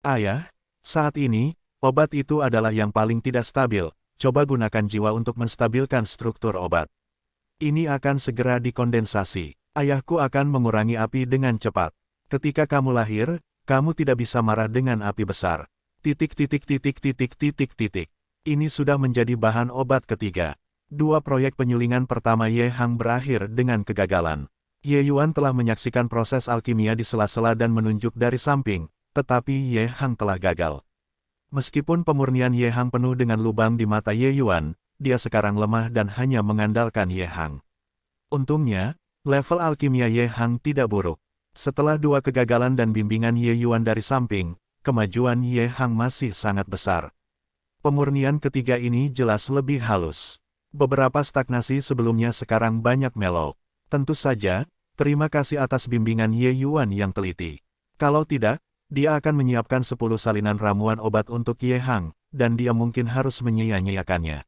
Ayah, saat ini, obat itu adalah yang paling tidak stabil. Coba gunakan jiwa untuk menstabilkan struktur obat. Ini akan segera dikondensasi. Ayahku akan mengurangi api dengan cepat. Ketika kamu lahir, kamu tidak bisa marah dengan api besar. Titik titik titik titik titik titik. Ini sudah menjadi bahan obat ketiga. Dua proyek penyulingan pertama Ye Hang berakhir dengan kegagalan. Ye Yuan telah menyaksikan proses alkimia di sela-sela dan menunjuk dari samping, tetapi Ye Hang telah gagal. Meskipun pemurnian Ye Hang penuh dengan lubang di mata Ye Yuan, dia sekarang lemah dan hanya mengandalkan Ye Hang. Untungnya, level alkimia Ye Hang tidak buruk. Setelah dua kegagalan dan bimbingan Ye Yuan dari samping, kemajuan Ye Hang masih sangat besar. Pemurnian ketiga ini jelas lebih halus. Beberapa stagnasi sebelumnya sekarang banyak mellow. Tentu saja, terima kasih atas bimbingan Ye Yuan yang teliti. Kalau tidak, dia akan menyiapkan 10 salinan ramuan obat untuk Ye Hang, dan dia mungkin harus menyia-nyiakannya.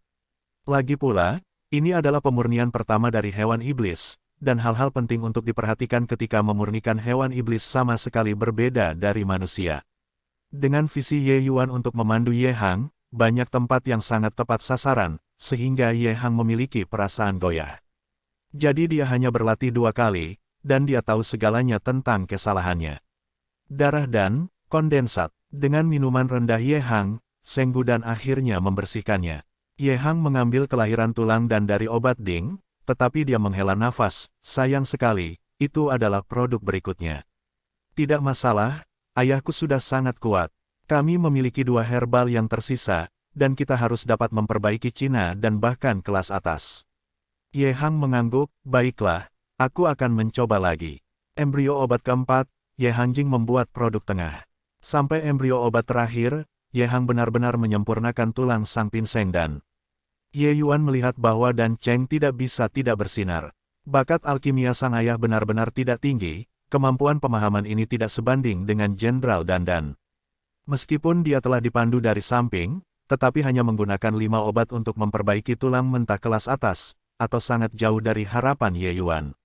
Lagi pula, ini adalah pemurnian pertama dari hewan iblis, dan hal-hal penting untuk diperhatikan ketika memurnikan hewan iblis sama sekali berbeda dari manusia. Dengan visi Ye Yuan untuk memandu Ye Hang, banyak tempat yang sangat tepat sasaran, sehingga Ye Hang memiliki perasaan goyah. Jadi dia hanya berlatih 2 kali, dan dia tahu segalanya tentang kesalahannya. Darah dan kondensat. Dengan minuman rendah Ye Hang, Senggu dan akhirnya membersihkannya. Ye Hang mengambil kelahiran tulang dan dari obat Ding, tetapi dia menghela nafas. Sayang sekali, itu adalah produk berikutnya. Tidak masalah, ayahku sudah sangat kuat. Kami memiliki 2 herbal yang tersisa, dan kita harus dapat memperbaiki Cina dan bahkan kelas atas. Ye Hang mengangguk, baiklah, aku akan mencoba lagi. Embrio obat keempat, Ye Hang Jing membuat produk tengah. Sampai embrio obat terakhir, Ye Hang benar-benar menyempurnakan tulang sang pinseng dan Ye Yuan melihat bahwa Dan Cheng tidak bisa tidak bersinar. Bakat alkimia sang ayah benar-benar tidak tinggi, kemampuan pemahaman ini tidak sebanding dengan Jenderal Dan. Meskipun dia telah dipandu dari samping, tetapi hanya menggunakan 5 obat untuk memperbaiki tulang mentah kelas atas, atau sangat jauh dari harapan Ye Yuan.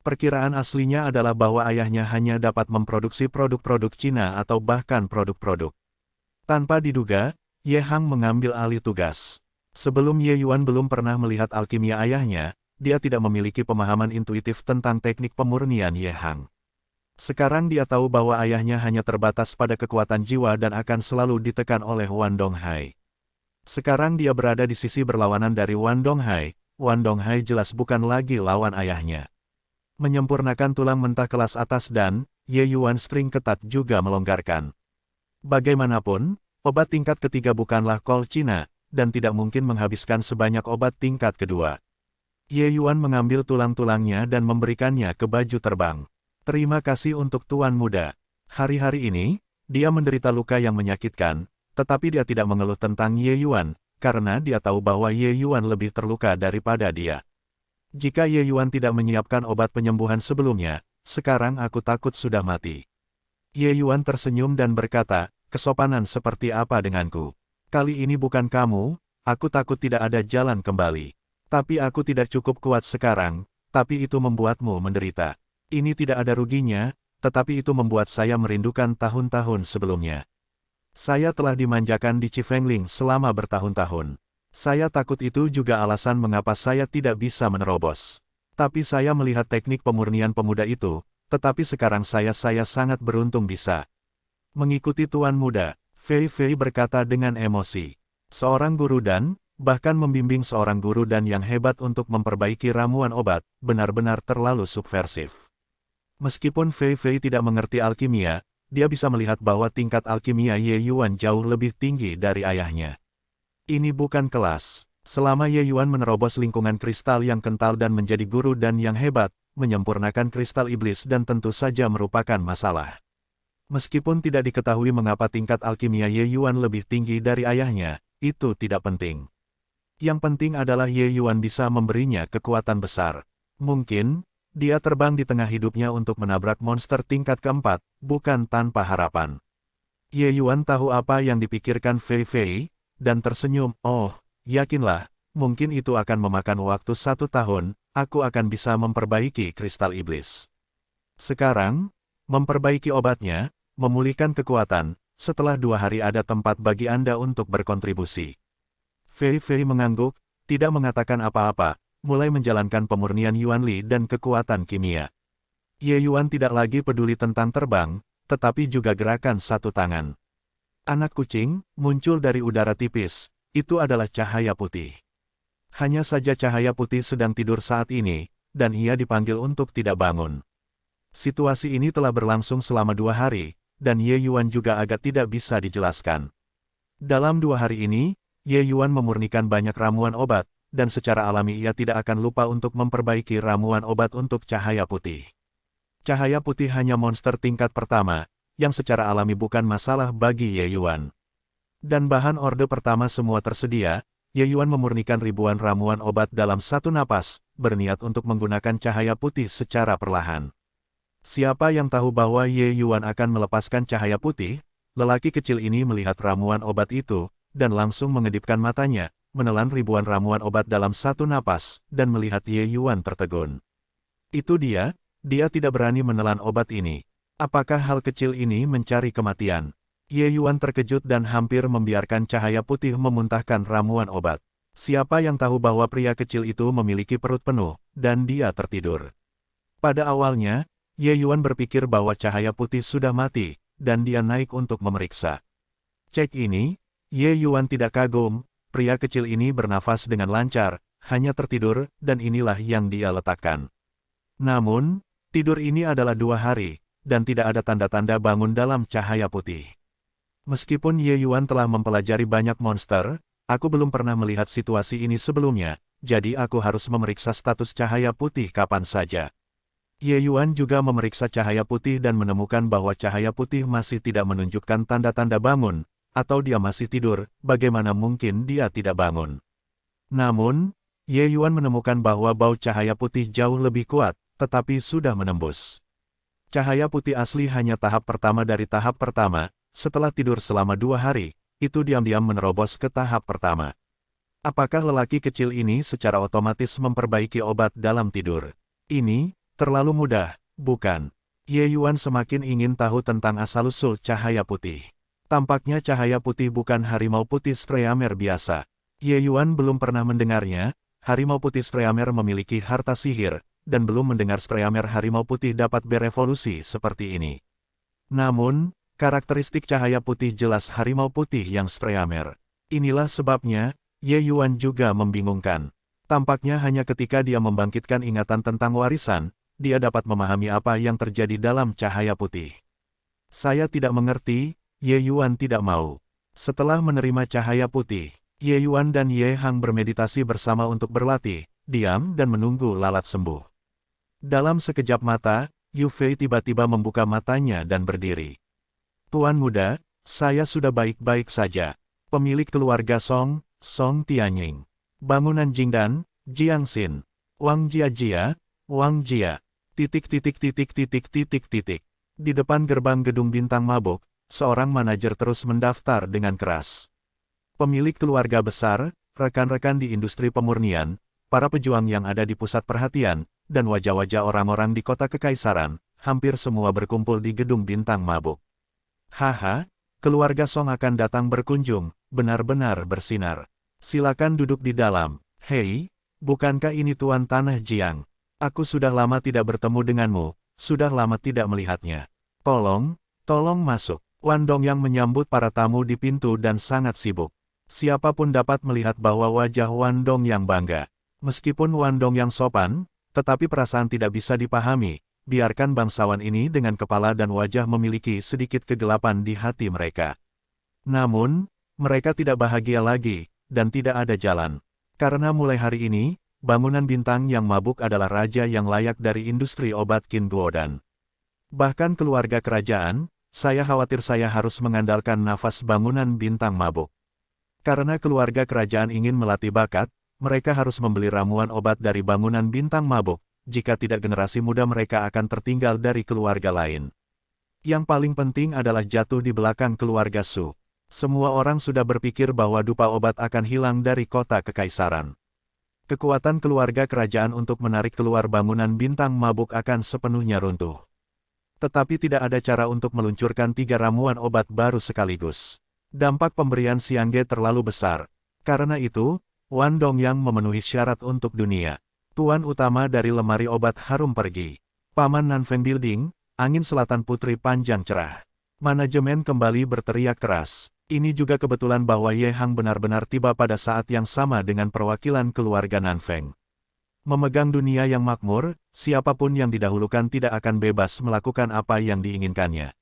Perkiraan aslinya adalah bahwa ayahnya hanya dapat memproduksi produk-produk Cina atau bahkan produk-produk. Tanpa diduga, Ye Hang mengambil alih tugas. Sebelum Ye Yuan belum pernah melihat alkimia ayahnya, dia tidak memiliki pemahaman intuitif tentang teknik pemurnian Ye Hang. Sekarang dia tahu bahwa ayahnya hanya terbatas pada kekuatan jiwa dan akan selalu ditekan oleh Wan Donghai. Sekarang dia berada di sisi berlawanan dari Wan Donghai. Wan Donghai jelas bukan lagi lawan ayahnya. Menyempurnakan tulang mentah kelas atas dan Ye Yuan string ketat juga melonggarkan. Bagaimanapun, obat tingkat ketiga bukanlah kol Cina, dan tidak mungkin menghabiskan sebanyak obat tingkat kedua. Ye Yuan mengambil tulang-tulangnya dan memberikannya ke baju terbang. Terima kasih untuk Tuan Muda. Hari-hari ini, dia menderita luka yang menyakitkan, tetapi dia tidak mengeluh tentang Ye Yuan, karena dia tahu bahwa Ye Yuan lebih terluka daripada dia. Jika Ye Yuan tidak menyiapkan obat penyembuhan sebelumnya, sekarang aku takut sudah mati. Ye Yuan tersenyum dan berkata, kesopanan seperti apa denganku? Kali ini bukan kamu, aku takut tidak ada jalan kembali. Tapi aku tidak cukup kuat sekarang, tapi itu membuatmu menderita. Ini tidak ada ruginya, tetapi itu membuat saya merindukan tahun-tahun sebelumnya. Saya telah dimanjakan di Chifengling selama bertahun-tahun. Saya takut itu juga alasan mengapa saya tidak bisa menerobos. Tapi saya melihat teknik pemurnian pemuda itu, tetapi sekarang saya sangat beruntung bisa mengikuti Tuan Muda, Fei Fei berkata dengan emosi. Seorang guru dan, bahkan membimbing seorang guru dan yang hebat untuk memperbaiki ramuan obat, benar-benar terlalu subversif. Meskipun Fei Fei tidak mengerti alkimia, dia bisa melihat bahwa tingkat alkimia Ye Yuan jauh lebih tinggi dari ayahnya. Ini bukan kelas. Selama Ye Yuan menerobos lingkungan kristal yang kental dan menjadi guru dan yang hebat, menyempurnakan kristal iblis dan tentu saja merupakan masalah. Meskipun tidak diketahui mengapa tingkat alkimia Ye Yuan lebih tinggi dari ayahnya, itu tidak penting. Yang penting adalah Ye Yuan bisa memberinya kekuatan besar. Mungkin, dia terbang di tengah hidupnya untuk menabrak monster tingkat keempat, bukan tanpa harapan. Ye Yuan tahu apa yang dipikirkan Fei Fei, dan tersenyum, oh, yakinlah, mungkin itu akan memakan waktu 1 tahun, aku akan bisa memperbaiki kristal iblis. Sekarang, memperbaiki obatnya, memulihkan kekuatan, setelah 2 hari ada tempat bagi Anda untuk berkontribusi. Fei Fei mengangguk, tidak mengatakan apa-apa, mulai menjalankan pemurnian Yuan Li dan kekuatan kimia. Ye Yuan tidak lagi peduli tentang terbang, tetapi juga gerakan satu tangan. Anak kucing, muncul dari udara tipis, itu adalah cahaya putih. Hanya saja cahaya putih sedang tidur saat ini, dan ia dipanggil untuk tidak bangun. Situasi ini telah berlangsung selama 2 hari, dan Ye Yuan juga agak tidak bisa dijelaskan. Dalam 2 hari ini, Ye Yuan memurnikan banyak ramuan obat, dan secara alami ia tidak akan lupa untuk memperbaiki ramuan obat untuk cahaya putih. Cahaya putih hanya monster tingkat pertama, yang secara alami bukan masalah bagi Ye Yuan. Dan bahan orde pertama semua tersedia, Ye Yuan memurnikan ribuan ramuan obat dalam satu napas, berniat untuk menggunakan cahaya putih secara perlahan. Siapa yang tahu bahwa Ye Yuan akan melepaskan cahaya putih? Lelaki kecil ini melihat ramuan obat itu, dan langsung mengedipkan matanya, menelan ribuan ramuan obat dalam satu napas, dan melihat Ye Yuan tertegun. Itu dia tidak berani menelan obat ini. Apakah hal kecil ini mencari kematian? Ye Yuan terkejut dan hampir membiarkan cahaya putih memuntahkan ramuan obat. Siapa yang tahu bahwa pria kecil itu memiliki perut penuh, dan dia tertidur. Pada awalnya, Ye Yuan berpikir bahwa cahaya putih sudah mati, dan dia naik untuk memeriksa. Cek ini, Ye Yuan tidak kagum, pria kecil ini bernafas dengan lancar, hanya tertidur, dan inilah yang dia letakkan. Namun, tidur ini adalah 2 hari, dan tidak ada tanda-tanda bangun dalam cahaya putih. Meskipun Ye Yuan telah mempelajari banyak monster, aku belum pernah melihat situasi ini sebelumnya, jadi aku harus memeriksa status cahaya putih kapan saja. Ye Yuan juga memeriksa cahaya putih dan menemukan bahwa cahaya putih masih tidak menunjukkan tanda-tanda bangun, atau dia masih tidur, bagaimana mungkin dia tidak bangun. Namun, Ye Yuan menemukan bahwa bau cahaya putih jauh lebih kuat, tetapi sudah menembus. Cahaya putih asli hanya tahap pertama dari tahap pertama. Setelah tidur selama 2 hari, itu diam-diam menerobos ke tahap pertama. Apakah lelaki kecil ini secara otomatis memperbaiki obat dalam tidur? Ini terlalu mudah, bukan? Ye Yuan semakin ingin tahu tentang asal-usul cahaya putih. Tampaknya cahaya putih bukan harimau putih Streamer biasa. Ye Yuan belum pernah mendengarnya, harimau putih Streamer memiliki harta sihir, dan belum mendengar Streamer harimau putih dapat berevolusi seperti ini. Namun, karakteristik cahaya putih jelas harimau putih yang Streamer. Inilah sebabnya, Ye Yuan juga membingungkan. Tampaknya hanya ketika dia membangkitkan ingatan tentang warisan, dia dapat memahami apa yang terjadi dalam cahaya putih. Saya tidak mengerti, Ye Yuan tidak mau. Setelah menerima cahaya putih, Ye Yuan dan Ye Hang bermeditasi bersama untuk berlatih, diam dan menunggu lalat sembuh. Dalam sekejap mata, Yu Fei tiba-tiba membuka matanya dan berdiri. Tuan muda, saya sudah baik-baik saja. Pemilik keluarga Song, Song Tianying. Bangunan Jingdan, Jiangxin. Wang Jia, Wang Jia. Di depan gerbang gedung bintang mabuk, seorang manajer terus mendaftar dengan keras. Pemilik keluarga besar, rekan-rekan di industri pemurnian, para pejuang yang ada di pusat perhatian, dan wajah-wajah orang-orang di kota kekaisaran, hampir semua berkumpul di gedung bintang mabuk. Haha, keluarga Song akan datang berkunjung, benar-benar bersinar. Silakan duduk di dalam. Hei, bukankah ini Tuan Tanah Jiang? Aku sudah lama tidak bertemu denganmu, sudah lama tidak melihatnya. Tolong masuk. Wan Dongyang menyambut para tamu di pintu dan sangat sibuk. Siapapun dapat melihat bahwa wajah Wan Dongyang bangga. Meskipun Wan Dongyang sopan, tetapi perasaan tidak bisa dipahami. Biarkan bangsawan ini dengan kepala dan wajah memiliki sedikit kegelapan di hati mereka. Namun, mereka tidak bahagia lagi, dan tidak ada jalan. Karena mulai hari ini, bangunan bintang yang mabuk adalah raja yang layak dari industri obat Qin Guodan. Bahkan keluarga kerajaan, saya khawatir saya harus mengandalkan nafas bangunan bintang mabuk. Karena keluarga kerajaan ingin melatih bakat, mereka harus membeli ramuan obat dari bangunan bintang mabuk. Jika tidak generasi muda mereka akan tertinggal dari keluarga lain. Yang paling penting adalah jatuh di belakang keluarga Su. Semua orang sudah berpikir bahwa dupa obat akan hilang dari kota kekaisaran. Kekuatan keluarga kerajaan untuk menarik keluar bangunan bintang mabuk akan sepenuhnya runtuh. Tetapi tidak ada cara untuk meluncurkan 3 ramuan obat baru sekaligus. Dampak pemberian Xiangge terlalu besar. Karena itu, Wan Dongyang memenuhi syarat untuk dunia. Tuan utama dari lemari obat harum pergi. Paman Nanfeng Building, angin selatan putri panjang cerah. Manajemen kembali berteriak keras. Ini juga kebetulan bahwa Ye Hang benar-benar tiba pada saat yang sama dengan perwakilan keluarga Nanfeng. Memegang dunia yang makmur, siapapun yang didahulukan tidak akan bebas melakukan apa yang diinginkannya.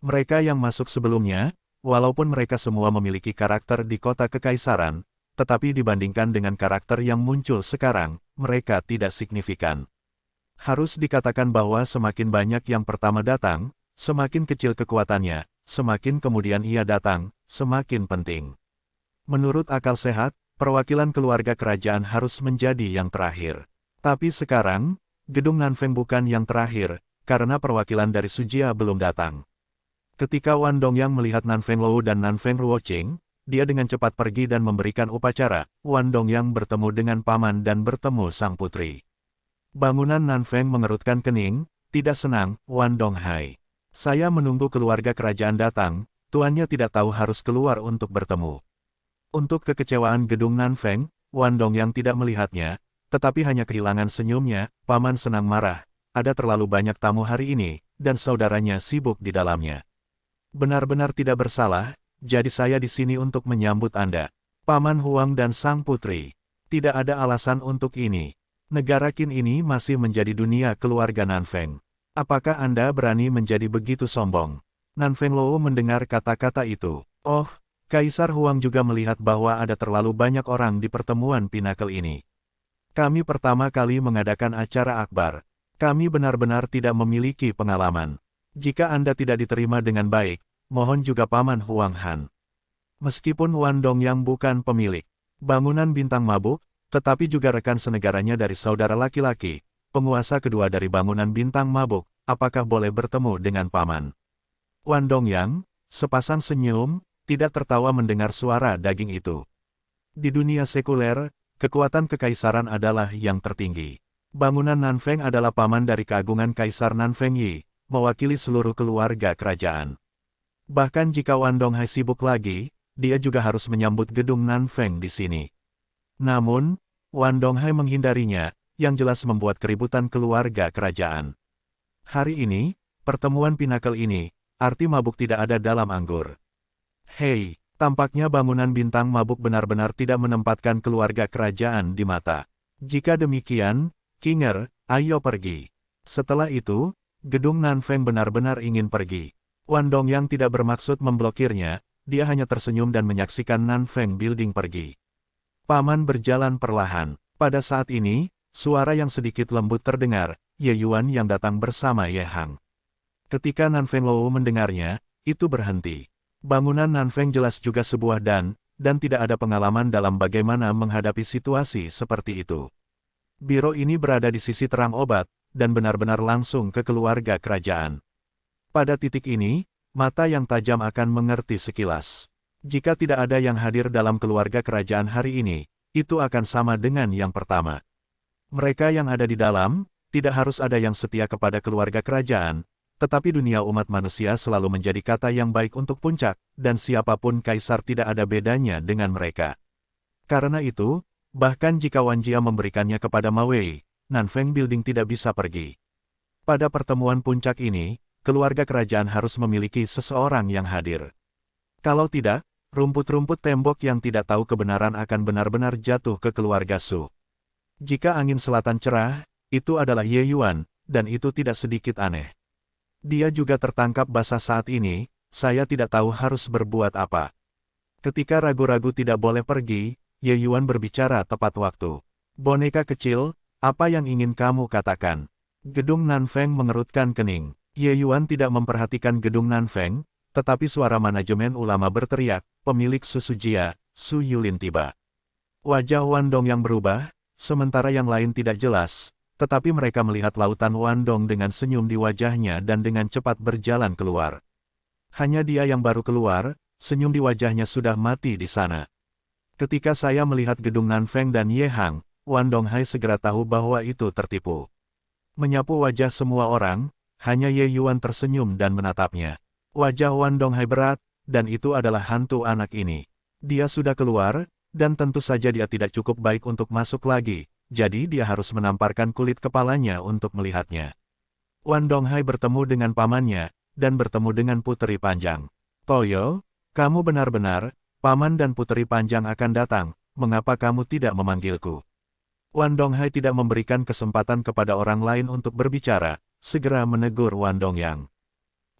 Mereka yang masuk sebelumnya, walaupun mereka semua memiliki karakter di kota kekaisaran, tetapi dibandingkan dengan karakter yang muncul sekarang, mereka tidak signifikan. Harus dikatakan bahwa semakin banyak yang pertama datang, semakin kecil kekuatannya, semakin kemudian ia datang, semakin penting. Menurut akal sehat, perwakilan keluarga kerajaan harus menjadi yang terakhir. Tapi sekarang, gedung Nanfeng bukan yang terakhir, karena perwakilan dari Sujia belum datang. Ketika Wan Dongyang melihat Nanfeng Lou dan Nanfeng Ruoqing, dia dengan cepat pergi dan memberikan upacara. Wan Dongyang bertemu dengan paman dan bertemu sang putri. Bangunan Nanfeng mengerutkan kening, tidak senang, Wan Donghai. Saya menunggu keluarga kerajaan datang, tuannya tidak tahu harus keluar untuk bertemu. Untuk kekecewaan gedung Nanfeng, Wan Dongyang tidak melihatnya, tetapi hanya kehilangan senyumnya. Paman senang marah, ada terlalu banyak tamu hari ini, dan saudaranya sibuk di dalamnya. Benar-benar tidak bersalah, jadi saya di sini untuk menyambut Anda. Paman Huang dan sang putri. Tidak ada alasan untuk ini. Negara Qin ini masih menjadi dunia keluarga Nanfeng. Apakah Anda berani menjadi begitu sombong? Nanfeng Lou mendengar kata-kata itu. Oh, Kaisar Huang juga melihat bahwa ada terlalu banyak orang di pertemuan Pinnacle ini. Kami pertama kali mengadakan acara akbar. Kami benar-benar tidak memiliki pengalaman. Jika Anda tidak diterima dengan baik, mohon juga Paman Huang Han. Meskipun Wan Dongyang bukan pemilik bangunan bintang mabuk, tetapi juga rekan senegaranya dari saudara laki-laki, penguasa kedua dari bangunan bintang mabuk, apakah boleh bertemu dengan Paman? Wan Dongyang, sepasang senyum, tidak tertawa mendengar suara daging itu. Di dunia sekuler, kekuatan kekaisaran adalah yang tertinggi. Bangunan Nanfeng adalah paman dari keagungan Kaisar Nanfeng Yi, mewakili seluruh keluarga kerajaan. Bahkan jika Wan Donghai sibuk lagi, dia juga harus menyambut gedung Nanfeng di sini. Namun, Wan Donghai menghindarinya, yang jelas membuat keributan keluarga kerajaan. Hari ini, pertemuan Pinnacle ini, arti mabuk tidak ada dalam anggur. Hei, tampaknya bangunan bintang mabuk benar-benar tidak menempatkan keluarga kerajaan di mata. Jika demikian, Kinger, ayo pergi. Setelah itu, gedung Nanfeng benar-benar ingin pergi. Wan Dongyang tidak bermaksud memblokirnya, dia hanya tersenyum dan menyaksikan Nanfeng Building pergi. Paman berjalan perlahan. Pada saat ini, suara yang sedikit lembut terdengar, Ye Yuan yang datang bersama Ye Hang. Ketika Nanfeng Lou mendengarnya, itu berhenti. Bangunan Nanfeng jelas juga sebuah dan tidak ada pengalaman dalam bagaimana menghadapi situasi seperti itu. Biro ini berada di sisi terang obat, dan benar-benar langsung ke keluarga kerajaan. Pada titik ini, mata yang tajam akan mengerti sekilas. Jika tidak ada yang hadir dalam keluarga kerajaan hari ini, itu akan sama dengan yang pertama. Mereka yang ada di dalam, tidak harus ada yang setia kepada keluarga kerajaan, tetapi dunia umat manusia selalu menjadi kata yang baik untuk puncak, dan siapapun kaisar tidak ada bedanya dengan mereka. Karena itu, bahkan jika Wan Jia memberikannya kepada Ma Wei, Nanfeng Building tidak bisa pergi. Pada pertemuan puncak ini, keluarga kerajaan harus memiliki seseorang yang hadir. Kalau tidak, rumput-rumput tembok yang tidak tahu kebenaran akan benar-benar jatuh ke keluarga Su. Jika angin selatan cerah, itu adalah Ye Yuan, dan itu tidak sedikit aneh. Dia juga tertangkap basah saat ini, saya tidak tahu harus berbuat apa. Ketika ragu-ragu tidak boleh pergi, Ye Yuan berbicara tepat waktu. Boneka kecil, apa yang ingin kamu katakan? Gedung Nanfeng mengerutkan kening. Ye Yuan tidak memperhatikan gedung Nanfeng, tetapi suara manajemen ulama berteriak, pemilik susu Jia, Su Yulin tiba. Wajah Wan Dong yang berubah, sementara yang lain tidak jelas. Tetapi mereka melihat lautan Wan Dong dengan senyum di wajahnya dan dengan cepat berjalan keluar. Hanya dia yang baru keluar, senyum di wajahnya sudah mati di sana. Ketika saya melihat gedung Nanfeng dan Ye Hang, Wan Donghai segera tahu bahwa itu tertipu. Menyapu wajah semua orang, hanya Ye Yuan tersenyum dan menatapnya. Wajah Wan Donghai berat, dan itu adalah hantu anak ini. Dia sudah keluar, dan tentu saja dia tidak cukup baik untuk masuk lagi, jadi dia harus menamparkan kulit kepalanya untuk melihatnya. Wan Donghai bertemu dengan pamannya, dan bertemu dengan Puteri Panjang. Toyo, kamu benar-benar, paman dan Puteri Panjang akan datang, mengapa kamu tidak memanggilku? Wan Donghai tidak memberikan kesempatan kepada orang lain untuk berbicara, segera menegur Wan Dongyang.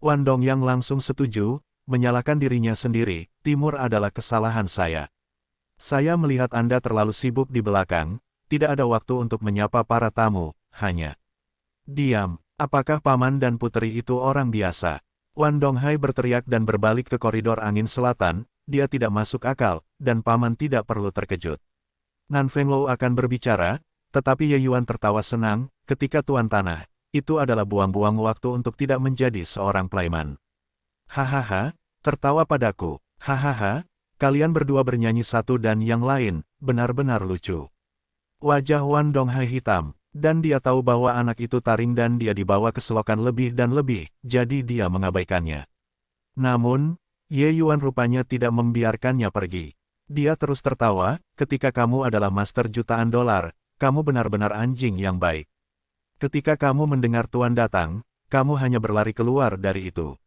Wan Dongyang langsung setuju, menyalahkan dirinya sendiri, timur adalah kesalahan saya. Saya melihat Anda terlalu sibuk di belakang, tidak ada waktu untuk menyapa para tamu, hanya. Diam, apakah paman dan puteri itu orang biasa? Wan Donghai berteriak dan berbalik ke koridor angin selatan, dia tidak masuk akal, dan paman tidak perlu terkejut. Nan Fenglou akan berbicara, tetapi Ye Yuan tertawa senang, ketika Tuan Tanah, itu adalah buang-buang waktu untuk tidak menjadi seorang playman. Hahaha, tertawa padaku, hahaha. Kalian berdua bernyanyi satu dan yang lain, benar-benar lucu. Wajah Wan Donghai hitam, dan dia tahu bahwa anak itu taring dan dia dibawa ke selokan lebih dan lebih, jadi dia mengabaikannya. Namun, Ye Yuan rupanya tidak membiarkannya pergi. Dia terus tertawa, ketika kamu adalah master jutaan dolar, kamu benar-benar anjing yang baik. Ketika kamu mendengar Tuan datang, kamu hanya berlari keluar dari itu.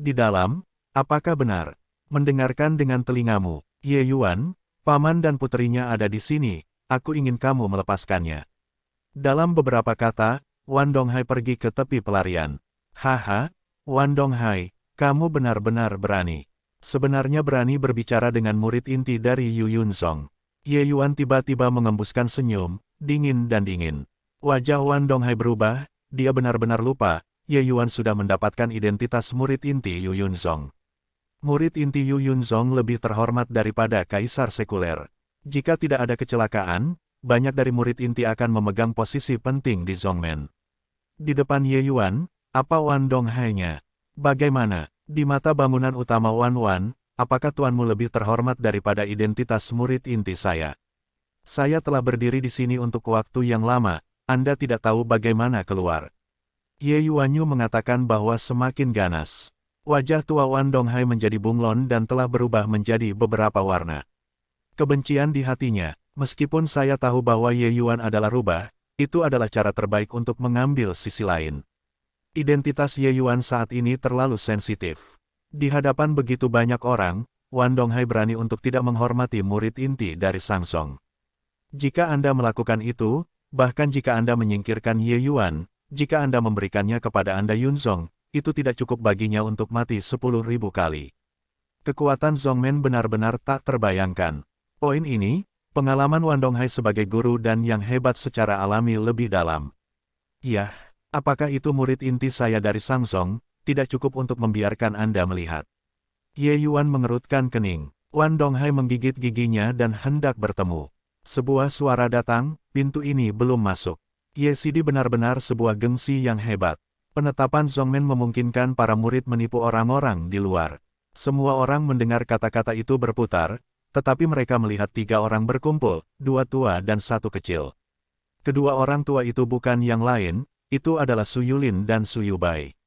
Di dalam, apakah benar? Mendengarkan dengan telingamu, Ye Yuan, paman dan puterinya ada di sini, aku ingin kamu melepaskannya. Dalam beberapa kata, Wan Donghai pergi ke tepi pelarian. Haha, Wan Donghai, kamu benar-benar berani. Sebenarnya berani berbicara dengan murid inti dari Yu Yunzong. Ye Yuan tiba-tiba mengembuskan senyum, dingin dan dingin. Wajah Wan Donghai berubah, dia benar-benar lupa, Ye Yuan sudah mendapatkan identitas murid inti Yu Yunzong. Murid inti Yu Yunzong lebih terhormat daripada kaisar sekuler. Jika tidak ada kecelakaan, banyak dari murid inti akan memegang posisi penting di Zongmen. Di depan Ye Yuan, apa Wan Donghai-nya? Bagaimana? Di mata bangunan utama Wan, apakah tuanmu lebih terhormat daripada identitas murid inti saya? Saya telah berdiri di sini untuk waktu yang lama, Anda tidak tahu bagaimana keluar. Ye Yuanyu mengatakan bahwa semakin ganas. Wajah tua Wan Donghai menjadi bunglon dan telah berubah menjadi beberapa warna. Kebencian di hatinya, meskipun saya tahu bahwa Ye Yuan adalah rubah, itu adalah cara terbaik untuk mengambil sisi lain. Identitas Ye Yuan saat ini terlalu sensitif. Di hadapan begitu banyak orang, Wan Donghai berani untuk tidak menghormati murid inti dari Sangsong. Jika Anda melakukan itu, bahkan jika Anda menyingkirkan Ye Yuan, jika Anda memberikannya kepada Anda Yunzong, itu tidak cukup baginya untuk mati 10.000 kali. Kekuatan Zongmen benar-benar tak terbayangkan. Poin ini, pengalaman Wan Donghai sebagai guru dan yang hebat secara alami lebih dalam. Yah, apakah itu murid inti saya dari Sangsong, tidak cukup untuk membiarkan Anda melihat. Ye Yuan mengerutkan kening. Wan Donghai menggigit giginya dan hendak bertemu. Sebuah suara datang, pintu ini belum masuk. Ye Sidi benar-benar sebuah gengsi yang hebat. Penetapan Zongmen memungkinkan para murid menipu orang-orang di luar. Semua orang mendengar kata-kata itu berputar, tetapi mereka melihat 3 orang berkumpul, 2 tua dan 1 kecil. Kedua orang tua itu bukan yang lain, itu adalah Su Yulin dan Su Yubai.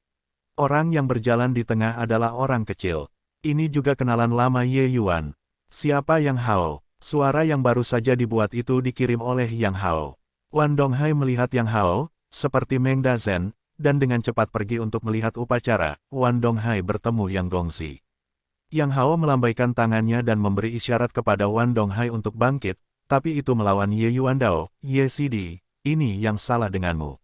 Orang yang berjalan di tengah adalah orang kecil. Ini juga kenalan lama Ye Yuan. Siapa Yang Hao? Suara yang baru saja dibuat itu dikirim oleh Yang Hao. Wan Donghai melihat Yang Hao, seperti Meng Dazhen, dan dengan cepat pergi untuk melihat upacara. Wan Donghai bertemu Yang Gongxi. Yang Hao melambaikan tangannya dan memberi isyarat kepada Wan Donghai untuk bangkit, tapi itu melawan Ye Yuan Dao. Ye Sidi, ini yang salah denganmu.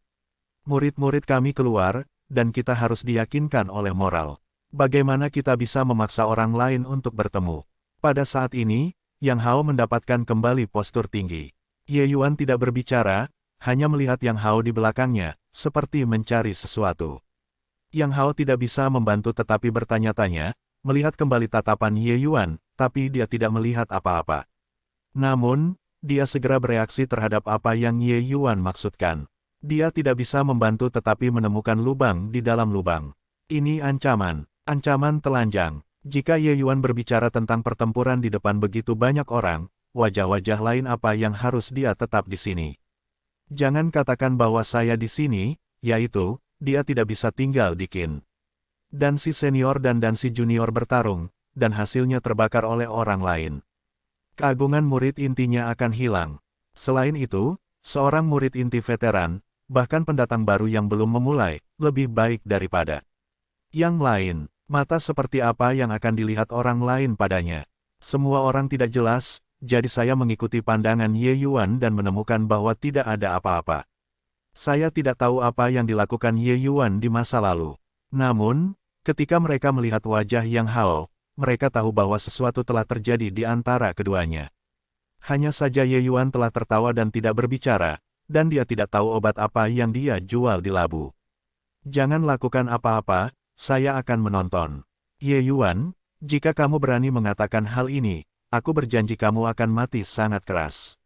Murid-murid kami keluar, dan kita harus diyakinkan oleh moral. Bagaimana kita bisa memaksa orang lain untuk bertemu? Pada saat ini, Yang Hao mendapatkan kembali postur tinggi. Ye Yuan tidak berbicara, hanya melihat Yang Hao di belakangnya, seperti mencari sesuatu. Yang Hao tidak bisa membantu tetapi bertanya-tanya, melihat kembali tatapan Ye Yuan, tapi dia tidak melihat apa-apa. Namun, dia segera bereaksi terhadap apa yang Ye Yuan maksudkan. Dia tidak bisa membantu tetapi menemukan lubang di dalam lubang. Ini ancaman, ancaman telanjang. Jika Ye Yuan berbicara tentang pertempuran di depan begitu banyak orang, wajah-wajah lain apa yang harus dia tetap di sini? Jangan katakan bahwa saya di sini, yaitu, dia tidak bisa tinggal di Qin. Dan si senior dan si junior bertarung, dan hasilnya terbakar oleh orang lain. Keagungan murid intinya akan hilang. Selain itu, seorang murid inti veteran, bahkan pendatang baru yang belum memulai, lebih baik daripada yang lain. Mata seperti apa yang akan dilihat orang lain padanya? Semua orang tidak jelas, jadi saya mengikuti pandangan Ye Yuan dan menemukan bahwa tidak ada apa-apa. Saya tidak tahu apa yang dilakukan Ye Yuan di masa lalu. Namun, ketika mereka melihat wajah Yang Hao, mereka tahu bahwa sesuatu telah terjadi di antara keduanya. Hanya saja Ye Yuan telah tertawa dan tidak berbicara, dan dia tidak tahu obat apa yang dia jual di labu. Jangan lakukan apa-apa, saya akan menonton. Ye Yuan, jika kamu berani mengatakan hal ini, aku berjanji kamu akan mati sangat keras.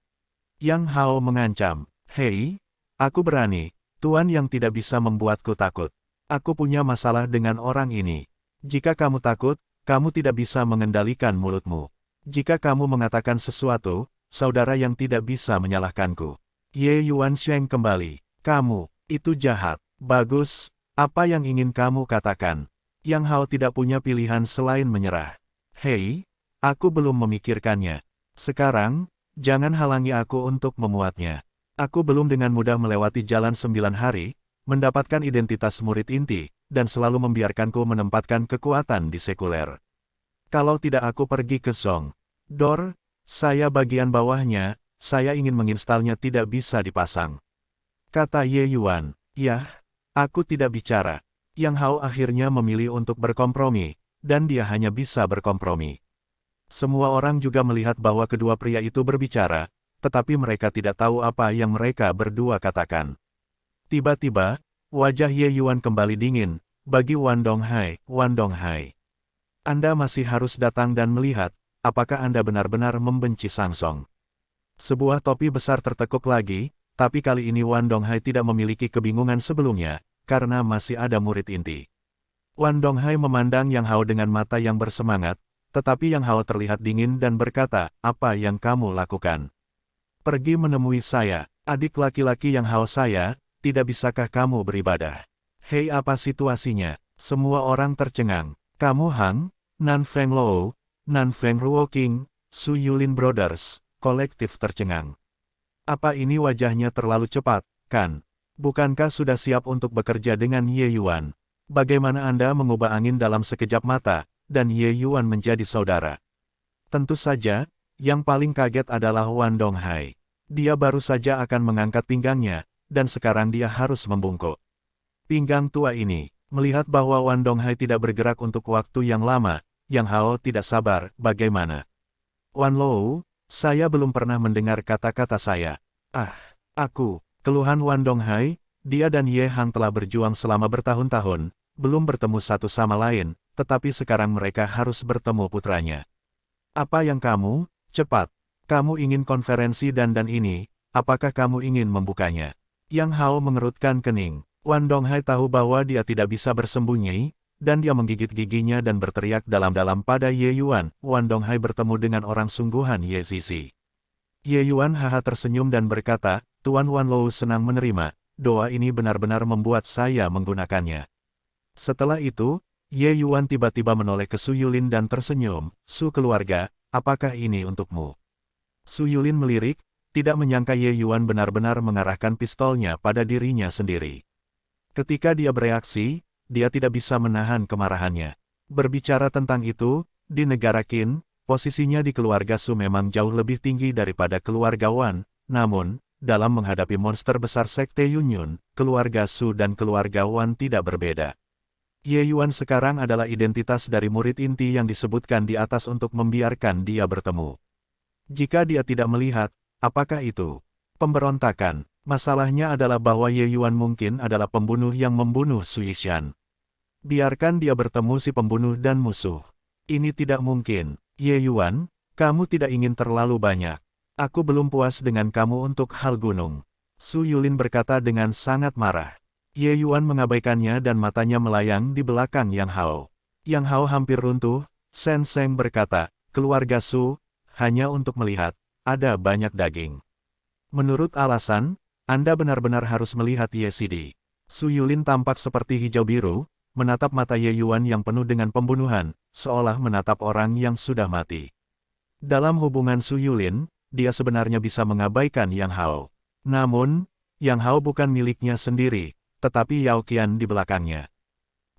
Yang Hao mengancam, hei, aku berani, tuan yang tidak bisa membuatku takut. Aku punya masalah dengan orang ini. Jika kamu takut, kamu tidak bisa mengendalikan mulutmu. Jika kamu mengatakan sesuatu, saudara yang tidak bisa menyalahkanku. Ye Yuan Sheng kembali. Kamu, itu jahat. Bagus, apa yang ingin kamu katakan? Yang Hao tidak punya pilihan selain menyerah. Hei, aku belum memikirkannya. Sekarang, jangan halangi aku untuk memuatnya. Aku belum dengan mudah melewati jalan 9 hari, mendapatkan identitas murid inti, dan selalu membiarkanku menempatkan kekuatan di sekuler. Kalau tidak aku pergi ke Zong Dor, saya bagian bawahnya, saya ingin menginstalnya tidak bisa dipasang. Kata Ye Yuan, yah, aku tidak bicara. Yang Hao akhirnya memilih untuk berkompromi, dan dia hanya bisa berkompromi. Semua orang juga melihat bahwa kedua pria itu berbicara, tetapi mereka tidak tahu apa yang mereka berdua katakan. Tiba-tiba, wajah Ye Yuan kembali dingin, bagi Wan Donghai. Wan Donghai, Anda masih harus datang dan melihat, apakah Anda benar-benar membenci Sang Song. Sebuah topi besar tertekuk lagi, tapi kali ini Wan Donghai tidak memiliki kebingungan sebelumnya, karena masih ada murid inti. Wan Donghai memandang Yang Hao dengan mata yang bersemangat, tetapi Yang Hao terlihat dingin dan berkata, apa yang kamu lakukan? Pergi menemui saya, adik laki-laki Yang Hao saya, tidak bisakah kamu beribadah? Hei, apa situasinya? Semua orang tercengang. Kamu Hang, Nan Feng Luo, Nan Feng Ruo King, Su Yulin Brothers, kolektif tercengang. Apa ini wajahnya terlalu cepat, kan? Bukankah sudah siap untuk bekerja dengan Ye Yuan? Bagaimana Anda mengubah angin dalam sekejap mata, dan Ye Yuan menjadi saudara? Tentu saja, yang paling kaget adalah Wan Donghai. Dia baru saja akan mengangkat pinggangnya, dan sekarang dia harus membungkuk. Pinggang tua ini, melihat bahwa Wan Donghai tidak bergerak untuk waktu yang lama, Yang Hao tidak sabar, bagaimana? Wan Luo, saya belum pernah mendengar kata-kata saya. Keluhan Wan Donghai, dia dan Ye Hang telah berjuang selama bertahun-tahun, belum bertemu satu sama lain, tetapi sekarang mereka harus bertemu putranya. Apa yang kamu, cepat, kamu ingin konferensi dan ini, apakah kamu ingin membukanya? Yang Hao mengerutkan kening. Wan Donghai tahu bahwa dia tidak bisa bersembunyi, dan dia menggigit giginya dan berteriak dalam-dalam pada Ye Yuan. Wan Donghai bertemu dengan orang sungguhan Ye Zizi. Ye Yuan haha tersenyum dan berkata, Tuan Wan Luo senang menerima, doa ini benar-benar membuat saya menggunakannya. Setelah itu, Ye Yuan tiba-tiba menoleh ke Su Yulin dan tersenyum, Su keluarga, apakah ini untukmu? Su Yulin melirik, tidak menyangka Ye Yuan benar-benar mengarahkan pistolnya pada dirinya sendiri. Ketika dia bereaksi, dia tidak bisa menahan kemarahannya. Berbicara tentang itu, di negara Qin, posisinya di keluarga Su memang jauh lebih tinggi daripada keluarga Wan, namun, dalam menghadapi monster besar Sekte Yunyun, keluarga Su dan keluarga Wan tidak berbeda. Ye Yuan sekarang adalah identitas dari murid inti yang disebutkan di atas untuk membiarkan dia bertemu. Jika dia tidak melihat, apakah itu pemberontakan? Masalahnya adalah bahwa Ye Yuan mungkin adalah pembunuh yang membunuh Su Yishan. Biarkan dia bertemu si pembunuh dan musuh. Ini tidak mungkin. Ye Yuan, kamu tidak ingin terlalu banyak. Aku belum puas dengan kamu untuk hal gunung. Su Yulin berkata dengan sangat marah. Ye Yuan mengabaikannya dan matanya melayang di belakang Yang Hao. Yang Hao hampir runtuh. Shen Seng berkata, keluarga Su, hanya untuk melihat, ada banyak daging. Menurut alasan, Anda benar-benar harus melihat Ye Sidi. Su Yulin tampak seperti hijau biru, menatap mata Ye Yuan yang penuh dengan pembunuhan, seolah menatap orang yang sudah mati. Dalam hubungan Su Yulin, dia sebenarnya bisa mengabaikan Yang Hao. Namun, Yang Hao bukan miliknya sendiri, tetapi Yao Qian di belakangnya.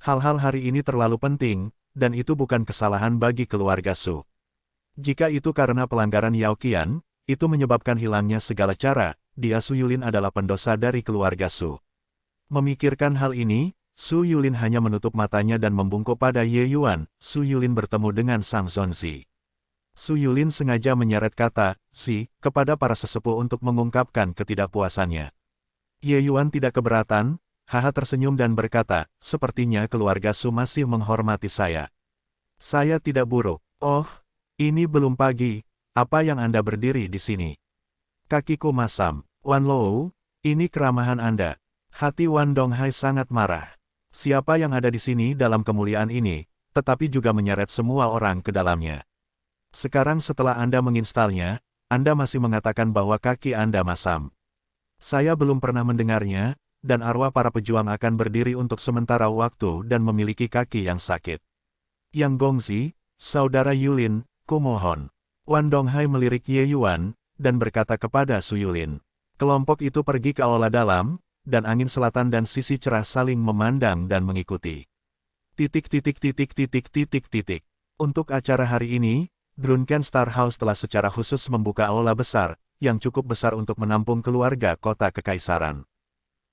Hal-hal hari ini terlalu penting, dan itu bukan kesalahan bagi keluarga Su. Jika itu karena pelanggaran Yao Qian, itu menyebabkan hilangnya segala cara, dia Su Yulin adalah pendosa dari keluarga Su. Memikirkan hal ini, Su Yulin hanya menutup matanya dan membungkuk pada Ye Yuan. Su Yulin bertemu dengan Sang Zonzi. Su Yulin sengaja menyeret kata "si" kepada para sesepuh untuk mengungkapkan ketidakpuasannya. Ye Yuan tidak keberatan, haha tersenyum dan berkata, "Sepertinya keluarga Su masih menghormati saya. Saya tidak buruk." "Oh, ini belum pagi, apa yang Anda berdiri di sini?" "Kakiku masam." "Wan Lou, ini keramahan Anda." Hati Wan Donghai sangat marah. Siapa yang ada di sini dalam kemuliaan ini, tetapi juga menyeret semua orang ke dalamnya. Sekarang setelah Anda menginstalnya, Anda masih mengatakan bahwa kaki Anda masam. Saya belum pernah mendengarnya, dan arwah para pejuang akan berdiri untuk sementara waktu dan memiliki kaki yang sakit. Yang Gongzi, saudara Yulin, kumohon. Wan Donghai melirik Ye Yuan, dan berkata kepada Su Yulin. Kelompok itu pergi ke aula dalam, dan angin selatan dan sisi cerah saling memandang dan mengikuti. Untuk acara hari ini, Drunken Star House telah secara khusus membuka aula besar, yang cukup besar untuk menampung keluarga kota kekaisaran.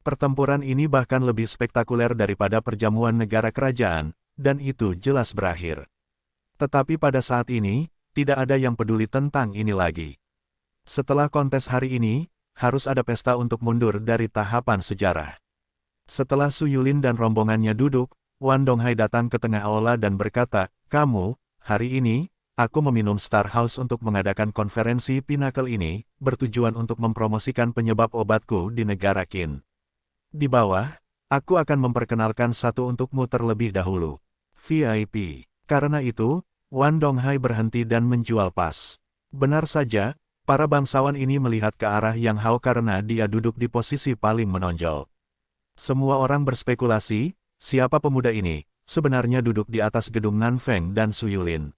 Pertempuran ini bahkan lebih spektakuler daripada perjamuan negara kerajaan, dan itu jelas berakhir. Tetapi pada saat ini, tidak ada yang peduli tentang ini lagi. Setelah kontes hari ini, harus ada pesta untuk mundur dari tahapan sejarah. Setelah Su Yulin dan rombongannya duduk, Wan Donghai datang ke tengah aula dan berkata, "Kamu, hari ini, aku meminum Star House untuk mengadakan konferensi Pinnacle ini, bertujuan untuk mempromosikan penyebab obatku di negara Qin. Di bawah, aku akan memperkenalkan satu untukmu terlebih dahulu. VIP. Karena itu, Wan Donghai berhenti dan menjual pas. Benar saja, para bangsawan ini melihat ke arah Yang Hao karena dia duduk di posisi paling menonjol. Semua orang berspekulasi, siapa pemuda ini, sebenarnya duduk di atas gedung Nanfeng dan Su Yulin.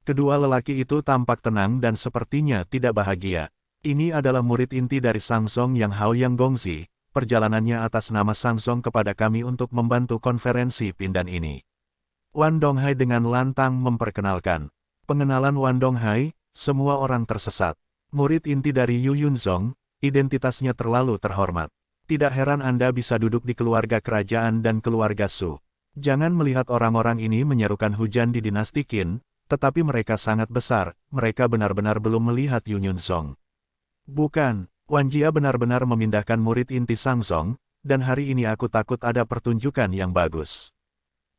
Kedua lelaki itu tampak tenang dan sepertinya tidak bahagia. Ini adalah murid inti dari Sang Song Yang Hao Yang Gongzi, perjalanannya atas nama Sang Song kepada kami untuk membantu konferensi pindan ini. Wan Donghai dengan lantang memperkenalkan. Pengenalan Wan Donghai, semua orang tersesat. Murid inti dari Yu Yunzong, identitasnya terlalu terhormat. Tidak heran Anda bisa duduk di keluarga kerajaan dan keluarga Su. Jangan melihat orang-orang ini menyerukan hujan di dinasti Qin, tetapi mereka sangat besar, mereka benar-benar belum melihat Yu Yunzong. Bukan, Wan Jia benar-benar memindahkan murid inti Sang Song, dan hari ini aku takut ada pertunjukan yang bagus.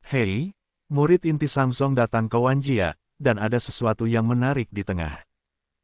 Hei, murid inti Sang Song datang ke Wan Jia, dan ada sesuatu yang menarik di tengah.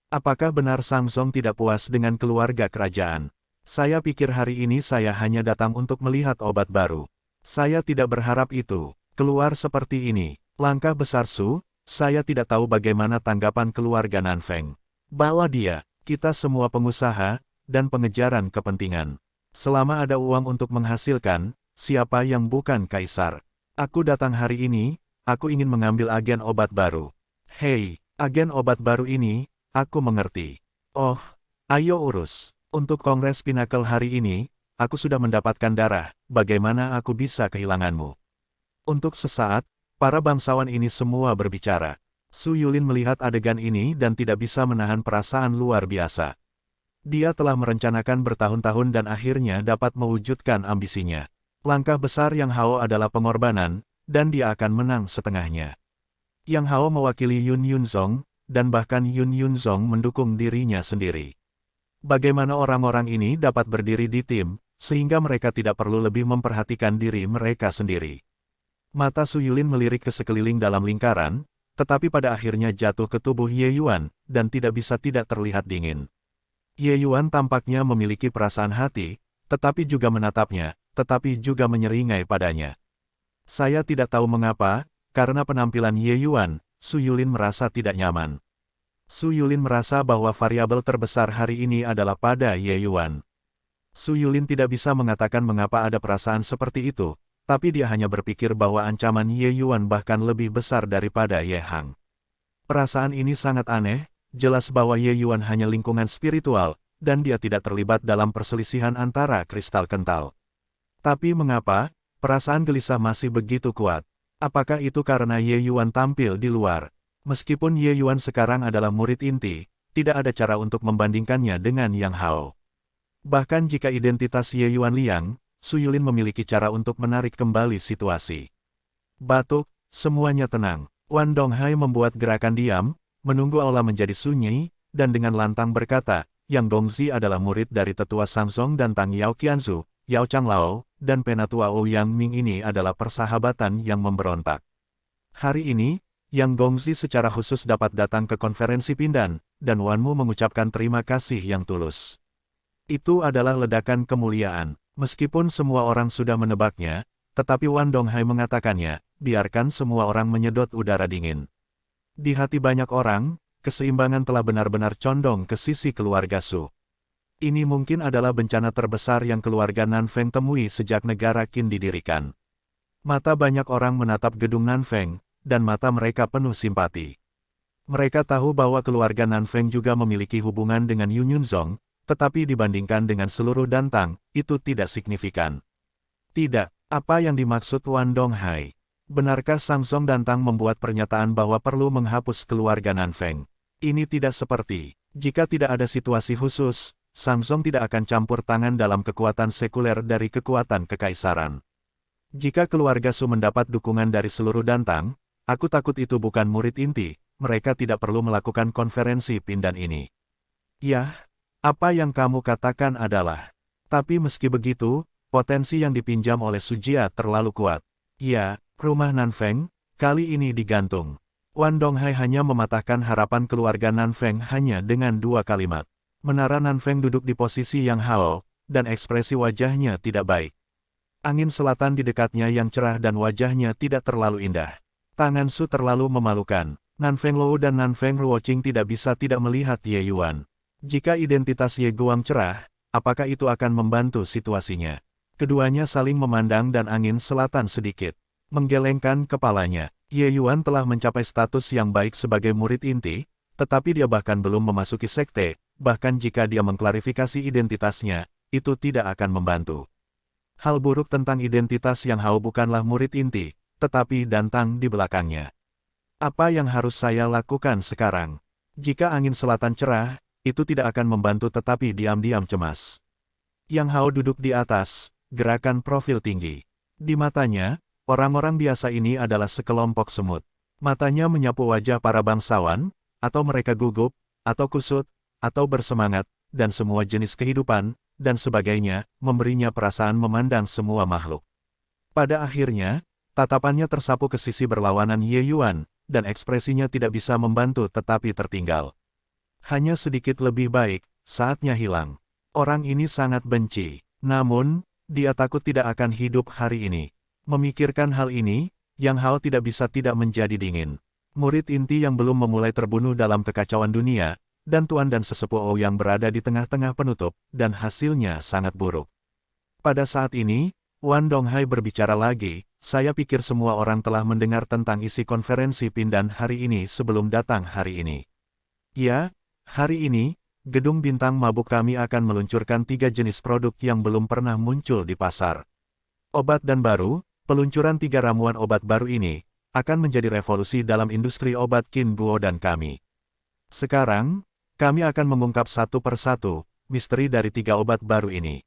Apakah benar Sang Song tidak puas dengan keluarga kerajaan? Saya pikir hari ini saya hanya datang untuk melihat obat baru. Saya tidak berharap itu keluar seperti ini. Langkah besar Su, saya tidak tahu bagaimana tanggapan keluarga Nanfeng. Bawa dia, kita semua pengusaha, dan pengejaran kepentingan. Selama ada uang untuk menghasilkan, siapa yang bukan kaisar? Aku datang hari ini, aku ingin mengambil agen obat baru. Hei, agen obat baru ini, aku mengerti. Oh, ayo urus. Untuk Kongres Pinnacle hari ini, aku sudah mendapatkan darah, bagaimana aku bisa kehilanganmu? Untuk sesaat, para bangsawan ini semua berbicara. Su Yulin melihat adegan ini dan tidak bisa menahan perasaan luar biasa. Dia telah merencanakan bertahun-tahun dan akhirnya dapat mewujudkan ambisinya. Langkah besar Yang Hao adalah pengorbanan, dan dia akan menang setengahnya. Yang Hao mewakili Yun Yunzong, dan bahkan Yun Yunzong mendukung dirinya sendiri. Bagaimana orang-orang ini dapat berdiri di tim, sehingga mereka tidak perlu lebih memperhatikan diri mereka sendiri. Mata Su Yulin melirik ke sekeliling dalam lingkaran, tetapi pada akhirnya jatuh ke tubuh Ye Yuan, dan tidak bisa tidak terlihat dingin. Ye Yuan tampaknya memiliki perasaan hati, tetapi juga menatapnya, tetapi juga menyeringai padanya. Saya tidak tahu mengapa, karena penampilan Ye Yuan, Su Yulin merasa tidak nyaman. Su Yulin merasa bahwa variabel terbesar hari ini adalah pada Ye Yuan. Su Yulin tidak bisa mengatakan mengapa ada perasaan seperti itu, tapi dia hanya berpikir bahwa ancaman Ye Yuan bahkan lebih besar daripada Ye Hang. Perasaan ini sangat aneh, jelas bahwa Ye Yuan hanya lingkungan spiritual, dan dia tidak terlibat dalam perselisihan antara kristal kental. Tapi mengapa, perasaan gelisah masih begitu kuat? Apakah itu karena Ye Yuan tampil di luar? Meskipun Ye Yuan sekarang adalah murid inti, tidak ada cara untuk membandingkannya dengan Yang Hao. Bahkan jika identitas Ye Yuan Liang, Su Yulin memiliki cara untuk menarik kembali situasi. Batuk, semuanya tenang. Wan Donghai membuat gerakan diam, menunggu aula menjadi sunyi, dan dengan lantang berkata, Yang Gongzi adalah murid dari tetua Samsung dan Tang Yao Qianzu, Yao Changlao, dan penatua Ouyang Ming ini adalah persahabatan yang memberontak. Hari ini, Yang Gongzi secara khusus dapat datang ke konferensi Pindan, dan Wanmu mengucapkan terima kasih yang tulus. Itu adalah ledakan kemuliaan. Meskipun semua orang sudah menebaknya, tetapi Wan Donghai mengatakannya, biarkan semua orang menyedot udara dingin. Di hati banyak orang, keseimbangan telah benar-benar condong ke sisi keluarga Su. Ini mungkin adalah bencana terbesar yang keluarga Nanfeng temui sejak negara Qin didirikan. Mata banyak orang menatap gedung Nanfeng, dan mata mereka penuh simpati. Mereka tahu bahwa keluarga Nanfeng juga memiliki hubungan dengan Yu Yunzong, tetapi dibandingkan dengan seluruh Dantang, itu tidak signifikan. Tidak, apa yang dimaksud Wan Donghai? Benarkah Samsung Dantang membuat pernyataan bahwa perlu menghapus keluarga Nanfeng? Ini tidak seperti, jika tidak ada situasi khusus, Samsung tidak akan campur tangan dalam kekuatan sekuler dari kekuatan kekaisaran. Jika keluarga Su mendapat dukungan dari seluruh Dantang, aku takut itu bukan murid inti, mereka tidak perlu melakukan konferensi Pindan ini. Yah, apa yang kamu katakan adalah, tapi meski begitu, potensi yang dipinjam oleh Su Jia terlalu kuat. Ya, rumah Nanfeng, kali ini digantung. Wan Donghai hanya mematahkan harapan keluarga Nanfeng hanya dengan 2 kalimat. Menara Nanfeng duduk di posisi Yang Hao, dan ekspresi wajahnya tidak baik. Angin selatan di dekatnya yang cerah dan wajahnya tidak terlalu indah. Tangan Su terlalu memalukan. Nanfeng Lou dan Nanfeng Ruoqing tidak bisa tidak melihat Ye Yuan. Jika identitas Ye Guang cerah, apakah itu akan membantu situasinya? Keduanya saling memandang dan angin selatan sedikit menggelengkan kepalanya. Ye Yuan telah mencapai status yang baik sebagai murid inti, tetapi dia bahkan belum memasuki sekte, bahkan jika dia mengklarifikasi identitasnya, itu tidak akan membantu. Hal buruk tentang identitas Yang Hao bukanlah murid inti, tetapi Dantang di belakangnya. Apa yang harus saya lakukan sekarang? Jika angin selatan cerah, itu tidak akan membantu tetapi diam-diam cemas. Yang Hao duduk di atas, gerakan profil tinggi. Di matanya, orang-orang biasa ini adalah sekelompok semut. Matanya menyapu wajah para bangsawan, atau mereka gugup, atau kusut, atau bersemangat, dan semua jenis kehidupan, dan sebagainya, memberinya perasaan memandang semua makhluk. Pada akhirnya, tatapannya tersapu ke sisi berlawanan Ye Yuan, dan ekspresinya tidak bisa membantu tetapi tertinggal. Hanya sedikit lebih baik, saatnya hilang. Orang ini sangat benci. Namun, dia takut tidak akan hidup hari ini. Memikirkan hal ini, Yang Hao tidak bisa tidak menjadi dingin. Murid inti yang belum memulai terbunuh dalam kekacauan dunia, dan tuan dan sesepuh yang berada di tengah-tengah penutup, dan hasilnya sangat buruk. Pada saat ini, Wan Donghai berbicara lagi, saya pikir semua orang telah mendengar tentang isi konferensi Pindan hari ini sebelum datang hari ini. Ya, hari ini, Gedung Bintang Mabuk kami akan meluncurkan 3 jenis produk yang belum pernah muncul di pasar. Obat dan baru, peluncuran 3 ramuan obat baru ini, akan menjadi revolusi dalam industri obat Qin Guo dan kami. Sekarang, kami akan mengungkap satu persatu, misteri dari 3 obat baru ini.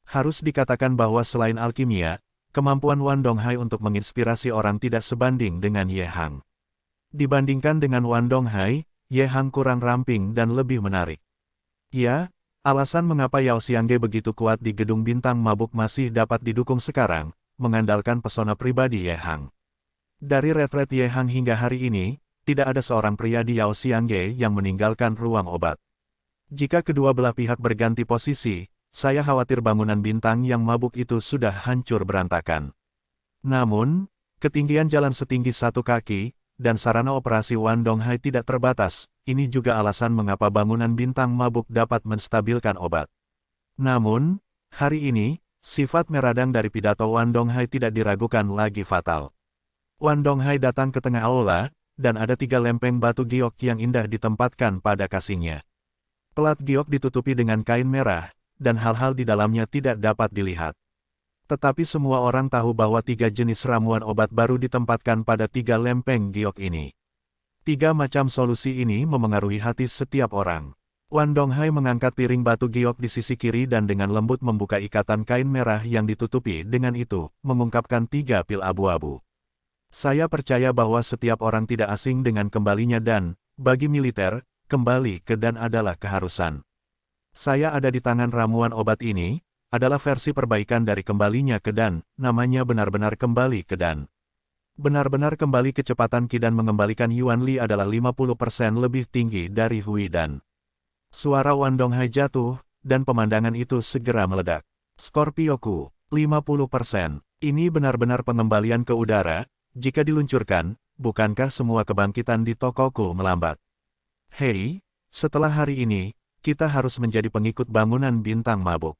Harus dikatakan bahwa selain alkimia, kemampuan Wan Donghai untuk menginspirasi orang tidak sebanding dengan Ye Hang. Dibandingkan dengan Wan Donghai, Ye Hang kurang ramping dan lebih menarik. Ya, alasan mengapa Yao Xiangge begitu kuat di Gedung Bintang Mabuk masih dapat didukung sekarang, mengandalkan pesona pribadi Ye Hang. Dari retret Ye Hang hingga hari ini, tidak ada seorang pria di Yao Xiangge yang meninggalkan ruang obat. Jika kedua belah pihak berganti posisi, saya khawatir bangunan bintang yang mabuk itu sudah hancur berantakan. Namun, ketinggian jalan setinggi 1 kaki, dan sarana operasi Wan Donghai tidak terbatas, ini juga alasan mengapa bangunan bintang mabuk dapat menstabilkan obat. Namun, Hari ini, sifat meradang dari pidato Wan Donghai tidak diragukan lagi fatal. Wan Donghai datang ke tengah aula, dan ada 3 lempeng batu giok yang indah ditempatkan pada kasingnya. Pelat giok ditutupi dengan kain merah, dan hal-hal di dalamnya tidak dapat dilihat. Tetapi semua orang tahu bahwa 3 jenis ramuan obat baru ditempatkan pada 3 lempeng giok ini. 3 macam solusi ini memengaruhi hati setiap orang. Wan Donghai mengangkat piring batu giok di sisi kiri dan dengan lembut membuka ikatan kain merah yang ditutupi dengan itu, mengungkapkan 3 pil abu-abu. Saya percaya bahwa setiap orang tidak asing dengan kembalinya dan, bagi militer, kembali ke Dan adalah keharusan. Saya ada di tangan ramuan obat ini, adalah versi perbaikan dari kembalinya ke Dan, namanya benar-benar kembali ke Dan. Benar-benar kembali kecepatan Kidan mengembalikan Yuan Li adalah 50% lebih tinggi dari Hui Dan. Suara Wan Donghai jatuh, dan pemandangan itu segera meledak. Scorpioku, 50%. Ini benar-benar pengembalian ke udara, jika diluncurkan, bukankah semua kebangkitan di tokoku melambat? Hei, setelah hari ini, kita harus menjadi pengikut bangunan bintang mabuk.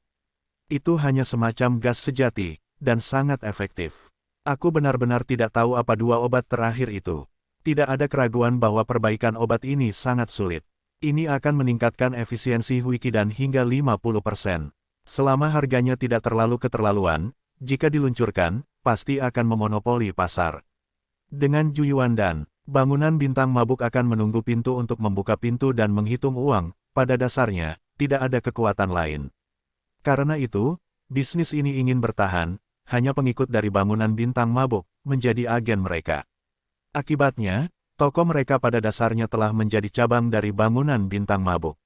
Itu hanya semacam gas sejati, dan sangat efektif. Aku benar-benar tidak tahu apa 2 obat terakhir itu. Tidak ada keraguan bahwa perbaikan obat ini sangat sulit. Ini akan meningkatkan efisiensi Hui Qidan hingga 50%. Selama harganya tidak terlalu keterlaluan, jika diluncurkan, pasti akan memonopoli pasar. Dengan Juyuan Dan, bangunan bintang mabuk akan menunggu pintu untuk membuka pintu dan menghitung uang. Pada dasarnya, tidak ada kekuatan lain. Karena itu, bisnis ini ingin bertahan, hanya pengikut dari bangunan bintang mabuk, menjadi agen mereka. Akibatnya, toko mereka pada dasarnya telah menjadi cabang dari bangunan bintang mabuk.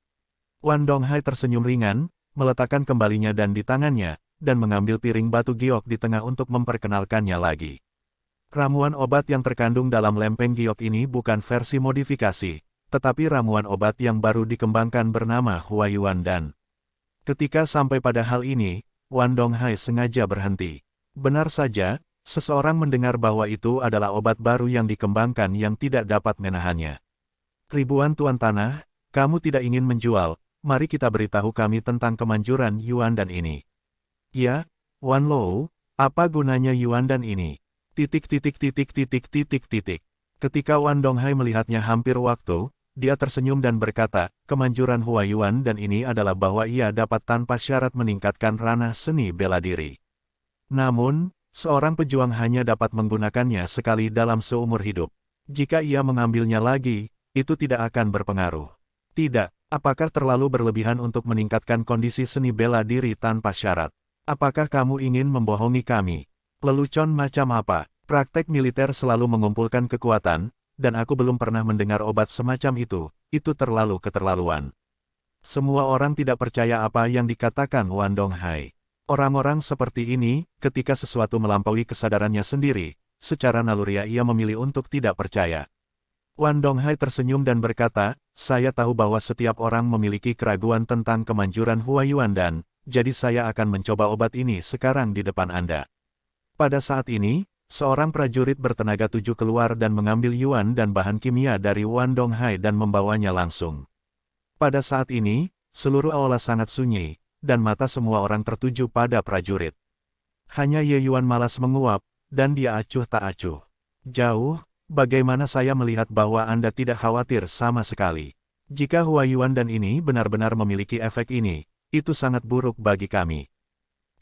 Wan Donghai tersenyum ringan, meletakkan kembalinya Dan di tangannya, dan mengambil piring batu giok di tengah untuk memperkenalkannya lagi. Ramuan obat yang terkandung dalam lempeng giok ini bukan versi modifikasi, tetapi ramuan obat yang baru dikembangkan bernama Huayuan Dan. Ketika sampai pada hal ini, Wan Donghai sengaja berhenti. Benar saja, seseorang mendengar bahwa itu adalah obat baru yang dikembangkan yang tidak dapat menahannya. Ribuan tuan tanah, kamu tidak ingin menjual, mari kita beritahu kami tentang kemanjuran Yuan Dan ini. Ya, Wan Lou, apa gunanya Yuan Dan ini? Ketika Wan Donghai melihatnya hampir waktu, dia tersenyum dan berkata, kemanjuran Huayuan Dan ini adalah bahwa ia dapat tanpa syarat meningkatkan ranah seni bela diri. Namun, seorang pejuang hanya dapat menggunakannya sekali dalam seumur hidup. Jika ia mengambilnya lagi, itu tidak akan berpengaruh. Tidak, apakah terlalu berlebihan untuk meningkatkan kondisi seni bela diri tanpa syarat? Apakah kamu ingin membohongi kami? Lelucon macam apa? Praktek militer selalu mengumpulkan kekuatan, dan aku belum pernah mendengar obat semacam itu terlalu keterlaluan. Semua orang tidak percaya apa yang dikatakan Wan Donghai. Orang-orang seperti ini, ketika sesuatu melampaui kesadarannya sendiri, secara naluriah ia memilih untuk tidak percaya. Wan Donghai tersenyum dan berkata, saya tahu bahwa setiap orang memiliki keraguan tentang kemanjuran Huayuan Dan, jadi saya akan mencoba obat ini sekarang di depan Anda. Pada saat ini, seorang prajurit bertenaga 7 keluar dan mengambil Yuan dan bahan kimia dari Wan Donghai dan membawanya langsung. Pada saat ini, seluruh aula sangat sunyi, dan mata semua orang tertuju pada prajurit. Hanya Ye Yuan malas menguap, dan dia acuh tak acuh. Jauh, bagaimana saya melihat bahwa Anda tidak khawatir sama sekali. Jika Huayuan Dan ini benar-benar memiliki efek ini, itu sangat buruk bagi kami.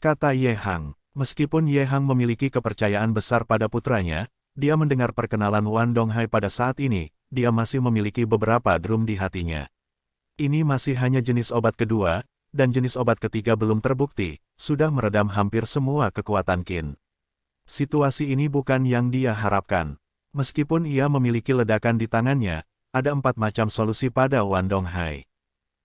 Kata Ye Hang. Meskipun Ye Hang memiliki kepercayaan besar pada putranya, dia mendengar perkenalan Wan Donghai pada saat ini, dia masih memiliki beberapa drum di hatinya. Ini masih hanya jenis obat kedua, dan jenis obat ketiga belum terbukti, sudah meredam hampir semua kekuatan Qin. Situasi ini bukan yang dia harapkan. Meskipun ia memiliki ledakan di tangannya, ada 4 macam solusi pada Wan Donghai.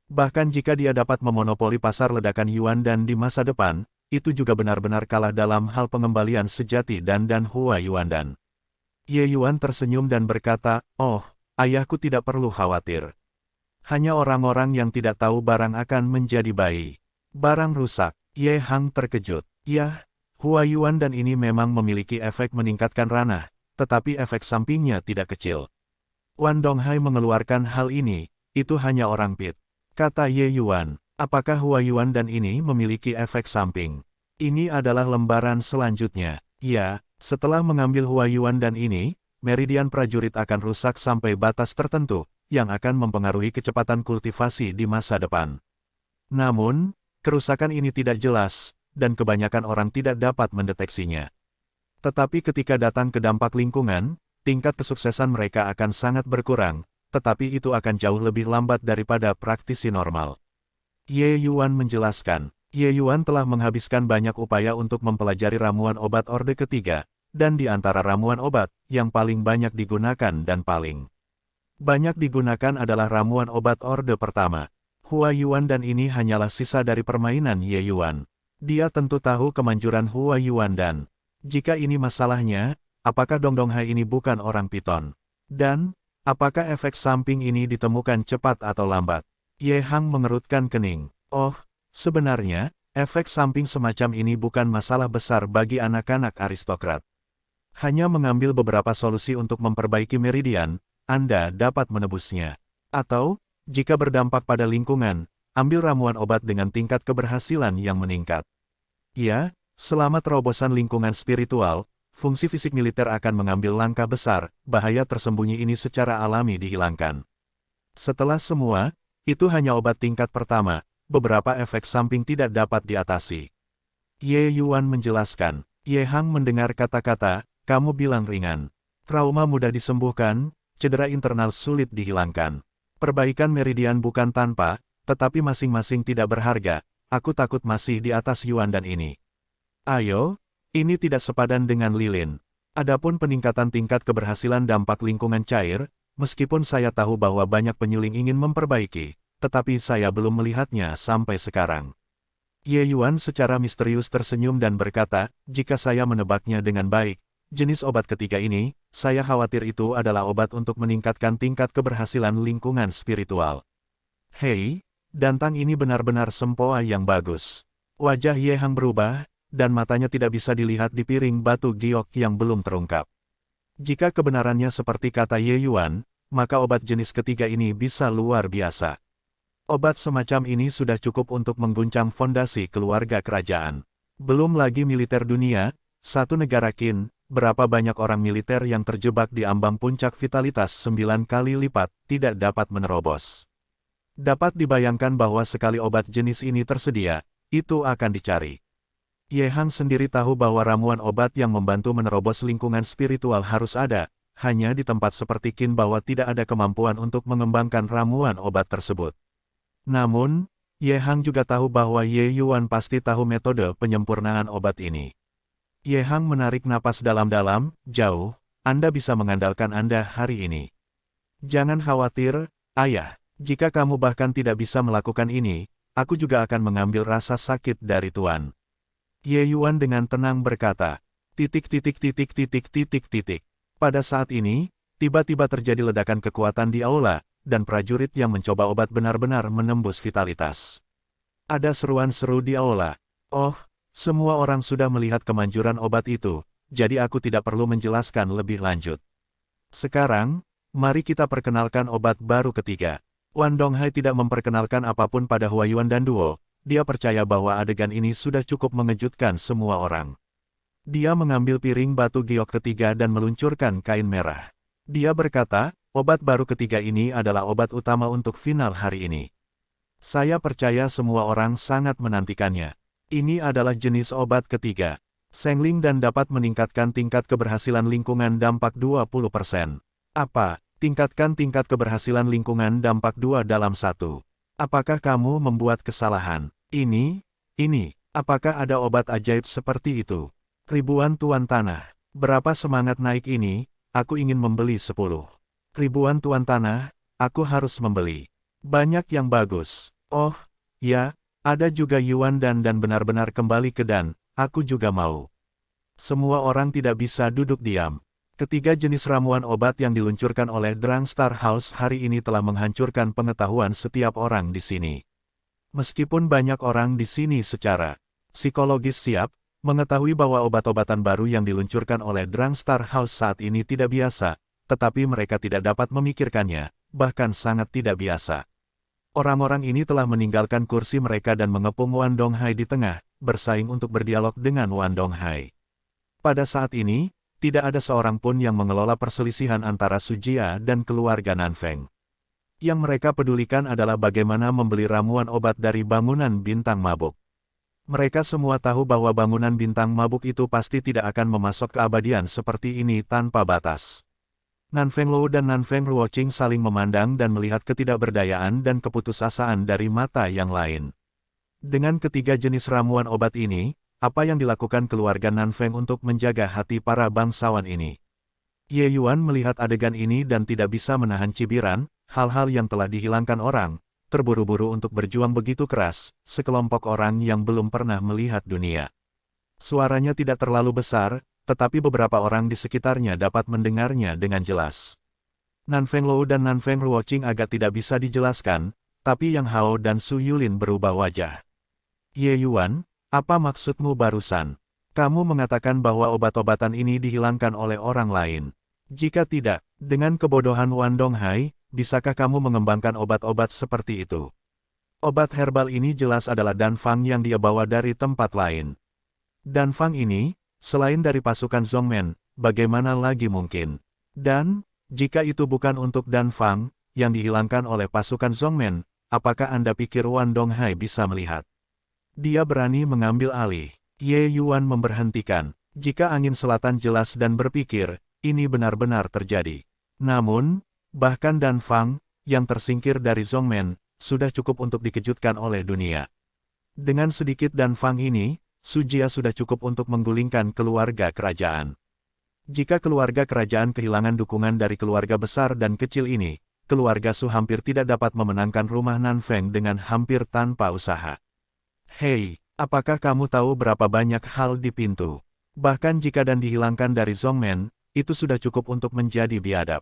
Bahkan jika dia dapat memonopoli pasar ledakan Yuan Dan di masa depan, itu juga benar-benar kalah dalam hal pengembalian sejati Dan Huayuan Dan. Ye Yuan tersenyum dan berkata, oh, ayahku tidak perlu khawatir. Hanya orang-orang yang tidak tahu barang akan menjadi bayi. Barang rusak. Ye Hang terkejut. Ya, Huayuan Dan ini memang memiliki efek meningkatkan ranah, tetapi efek sampingnya tidak kecil. Wan Donghai mengeluarkan hal ini, itu hanya orang pit. Kata Ye Yuan. Apakah Huayuan dan ini memiliki efek samping? Ini adalah lembaran selanjutnya. Ya, setelah mengambil Huayuan dan ini, meridian prajurit akan rusak sampai batas tertentu, yang akan mempengaruhi kecepatan kultivasi di masa depan. Namun, kerusakan ini tidak jelas, dan kebanyakan orang tidak dapat mendeteksinya. Tetapi ketika datang ke dampak lingkungan, tingkat kesuksesan mereka akan sangat berkurang, tetapi itu akan jauh lebih lambat daripada praktisi normal. Ye Yuan menjelaskan, Ye Yuan telah menghabiskan banyak upaya untuk mempelajari ramuan obat orde ketiga, dan di antara ramuan obat, yang paling banyak digunakan dan paling banyak digunakan adalah ramuan obat orde pertama. Huayuan dan ini hanyalah sisa dari permainan Ye Yuan. Dia tentu tahu kemanjuran Huayuan dan, jika ini masalahnya, apakah Dongdonghai ini bukan orang piton? Dan, apakah efek samping ini ditemukan cepat atau lambat? Ye Hang mengerutkan kening. Oh, sebenarnya, efek samping semacam ini bukan masalah besar bagi anak-anak aristokrat. Hanya mengambil beberapa solusi untuk memperbaiki meridian, Anda dapat menebusnya. Atau, jika berdampak pada lingkungan, ambil ramuan obat dengan tingkat keberhasilan yang meningkat. Ya, selama terobosan lingkungan spiritual, fungsi fisik militer akan mengambil langkah besar, bahaya tersembunyi ini secara alami dihilangkan. Setelah semua, itu hanya obat tingkat pertama, beberapa efek samping tidak dapat diatasi. Ye Yuan menjelaskan. Ye Hang mendengar kata-kata, kamu bilang ringan. Trauma mudah disembuhkan, cedera internal sulit dihilangkan. Perbaikan meridian bukan tanpa, tetapi masing-masing tidak berharga. Aku takut masih di atas Yuan dan ini. Ayo, ini tidak sepadan dengan lilin. Adapun peningkatan tingkat keberhasilan dampak lingkungan cair, meskipun saya tahu bahwa banyak penyuling ingin memperbaiki, tetapi saya belum melihatnya sampai sekarang. Ye Yuan secara misterius tersenyum dan berkata, jika saya menebaknya dengan baik, jenis obat ketiga ini, saya khawatir itu adalah obat untuk meningkatkan tingkat keberhasilan lingkungan spiritual. Hei, Dantang ini benar-benar sempoa yang bagus. Wajah Ye Hang berubah, dan matanya tidak bisa dilihat di piring batu giok yang belum terungkap. Jika kebenarannya seperti kata Ye Yuan, maka obat jenis ketiga ini bisa luar biasa. Obat semacam ini sudah cukup untuk mengguncang fondasi keluarga kerajaan. Belum lagi militer dunia, satu negara Qin, berapa banyak orang militer yang terjebak di ambang puncak vitalitas 9 kali lipat, tidak dapat menerobos. Dapat dibayangkan bahwa sekali obat jenis ini tersedia, itu akan dicari. Ye Hang sendiri tahu bahwa ramuan obat yang membantu menerobos lingkungan spiritual harus ada, hanya di tempat seperti Qin bahwa tidak ada kemampuan untuk mengembangkan ramuan obat tersebut. Namun, Ye Hang juga tahu bahwa Ye Yuan pasti tahu metode penyempurnaan obat ini. Ye Hang menarik napas dalam-dalam, jauh, Anda bisa mengandalkan Anda hari ini. Jangan khawatir, ayah, jika kamu bahkan tidak bisa melakukan ini, aku juga akan mengambil rasa sakit dari Tuan. Ye Yuan dengan tenang berkata, Pada saat ini, tiba-tiba terjadi ledakan kekuatan di aula, dan prajurit yang mencoba obat benar-benar menembus vitalitas. Ada seruan seru di aula. Oh, semua orang sudah melihat kemanjuran obat itu, jadi aku tidak perlu menjelaskan lebih lanjut. Sekarang, mari kita perkenalkan obat baru ketiga. Wan Donghai tidak memperkenalkan apapun pada Huayuan dan Duo, dia percaya bahwa adegan ini sudah cukup mengejutkan semua orang. Dia mengambil piring batu giok ketiga dan meluncurkan kain merah. Dia berkata, obat baru ketiga ini adalah obat utama untuk final hari ini. Saya percaya semua orang sangat menantikannya. Ini adalah jenis obat ketiga. Sengling dan dapat meningkatkan tingkat keberhasilan lingkungan dampak 20%. Apa? Tingkatkan tingkat keberhasilan lingkungan dampak 2 dalam 1. Apakah kamu membuat kesalahan? Ini, apakah ada obat ajaib seperti itu? Ribuan tuan tanah. Berapa semangat naik ini, aku ingin membeli 10. Ribuan tuan tanah, aku harus membeli. Banyak yang bagus. Oh, ya, ada juga Yuan dan benar-benar kembali ke dan, aku juga mau. Semua orang tidak bisa duduk diam. Ketiga jenis ramuan obat yang diluncurkan oleh Drangstar House hari ini telah menghancurkan pengetahuan setiap orang di sini. Meskipun banyak orang di sini secara psikologis siap, mengetahui bahwa obat-obatan baru yang diluncurkan oleh Drangstar House saat ini tidak biasa, tetapi mereka tidak dapat memikirkannya, bahkan sangat tidak biasa. Orang-orang ini telah meninggalkan kursi mereka dan mengepung Wan Donghai di tengah, bersaing untuk berdialog dengan Wan Donghai. Pada saat ini, tidak ada seorang pun yang mengelola perselisihan antara Sujia dan keluarga Nanfeng. Yang mereka pedulikan adalah bagaimana membeli ramuan obat dari bangunan bintang mabuk. Mereka semua tahu bahwa bangunan bintang mabuk itu pasti tidak akan memasok keabadian seperti ini tanpa batas. Nanfeng Lou dan Nanfeng Ruoqing saling memandang dan melihat ketidakberdayaan dan keputusasaan dari mata yang lain. Dengan ketiga jenis ramuan obat ini, apa yang dilakukan keluarga Nanfeng untuk menjaga hati para bangsawan ini? Ye Yuan melihat adegan ini dan tidak bisa menahan cibiran, hal-hal yang telah dihilangkan orang, terburu-buru untuk berjuang begitu keras, sekelompok orang yang belum pernah melihat dunia. Suaranya tidak terlalu besar, tetapi beberapa orang di sekitarnya dapat mendengarnya dengan jelas. Nanfeng Lou dan Nanfeng Ruoqing agak tidak bisa dijelaskan, tapi Yang Hao dan Su Yulin berubah wajah. Ye Yuan, apa maksudmu barusan? Kamu mengatakan bahwa obat-obatan ini dihilangkan oleh orang lain. Jika tidak, dengan kebodohan Wan Donghai, bisakah kamu mengembangkan obat-obat seperti itu? Obat herbal ini jelas adalah Danfang yang dia bawa dari tempat lain. Danfang ini, selain dari pasukan Zhongmen, bagaimana lagi mungkin? Dan, jika itu bukan untuk Danfang, yang dihilangkan oleh pasukan Zhongmen, apakah Anda pikir Wan Donghai bisa melihat? Dia berani mengambil alih. Ye Yuan memberhentikan. Jika angin selatan jelas dan berpikir, ini benar-benar terjadi. Namun, bahkan Danfang, yang tersingkir dari Zhongmen, sudah cukup untuk dikejutkan oleh dunia. Dengan sedikit Danfang ini, Sujia sudah cukup untuk menggulingkan keluarga kerajaan. Jika keluarga kerajaan kehilangan dukungan dari keluarga besar dan kecil ini, keluarga Su hampir tidak dapat memenangkan rumah Nanfeng dengan hampir tanpa usaha. Hei, apakah kamu tahu berapa banyak hal di pintu? Bahkan jika dan dihilangkan dari Zhongmen, itu sudah cukup untuk menjadi biadab.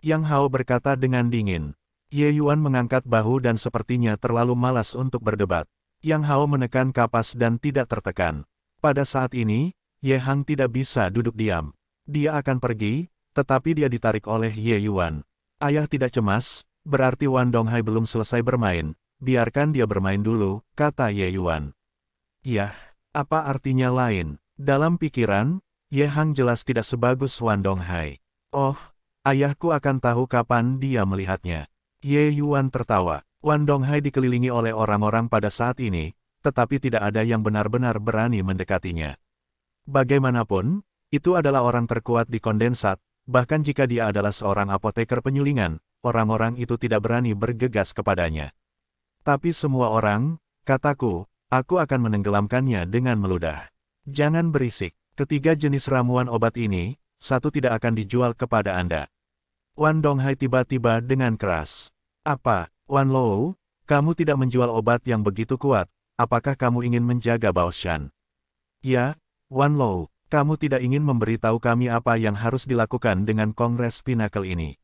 Yang Hao berkata dengan dingin. Ye Yuan mengangkat bahu dan sepertinya terlalu malas untuk berdebat. Yang Hao menekan kapas dan tidak tertekan. Pada saat ini, Ye Hang tidak bisa duduk diam. Dia akan pergi, tetapi dia ditarik oleh Ye Yuan. Ayah tidak cemas, berarti Wan Donghai belum selesai bermain. Biarkan dia bermain dulu, kata Ye Yuan. Yah, apa artinya lain? Dalam pikiran, Ye Hang jelas tidak sebagus Wan Donghai. Oh, ayahku akan tahu kapan dia melihatnya. Ye Yuan tertawa. Wan Donghai dikelilingi oleh orang-orang pada saat ini, tetapi tidak ada yang benar-benar berani mendekatinya. Bagaimanapun, itu adalah orang terkuat di kondensat, bahkan jika dia adalah seorang apoteker penyulingan, orang-orang itu tidak berani bergegas kepadanya. Tapi semua orang, kataku, aku akan menenggelamkannya dengan meludah. Jangan berisik, ketiga jenis ramuan obat ini, satu tidak akan dijual kepada Anda. Wan Donghai tiba-tiba dengan keras. Apa? Wan Lou, kamu tidak menjual obat yang begitu kuat, apakah kamu ingin menjaga Baoshan? Ya, Wan Lou, kamu tidak ingin memberitahu kami apa yang harus dilakukan dengan Kongres Pinnacle ini.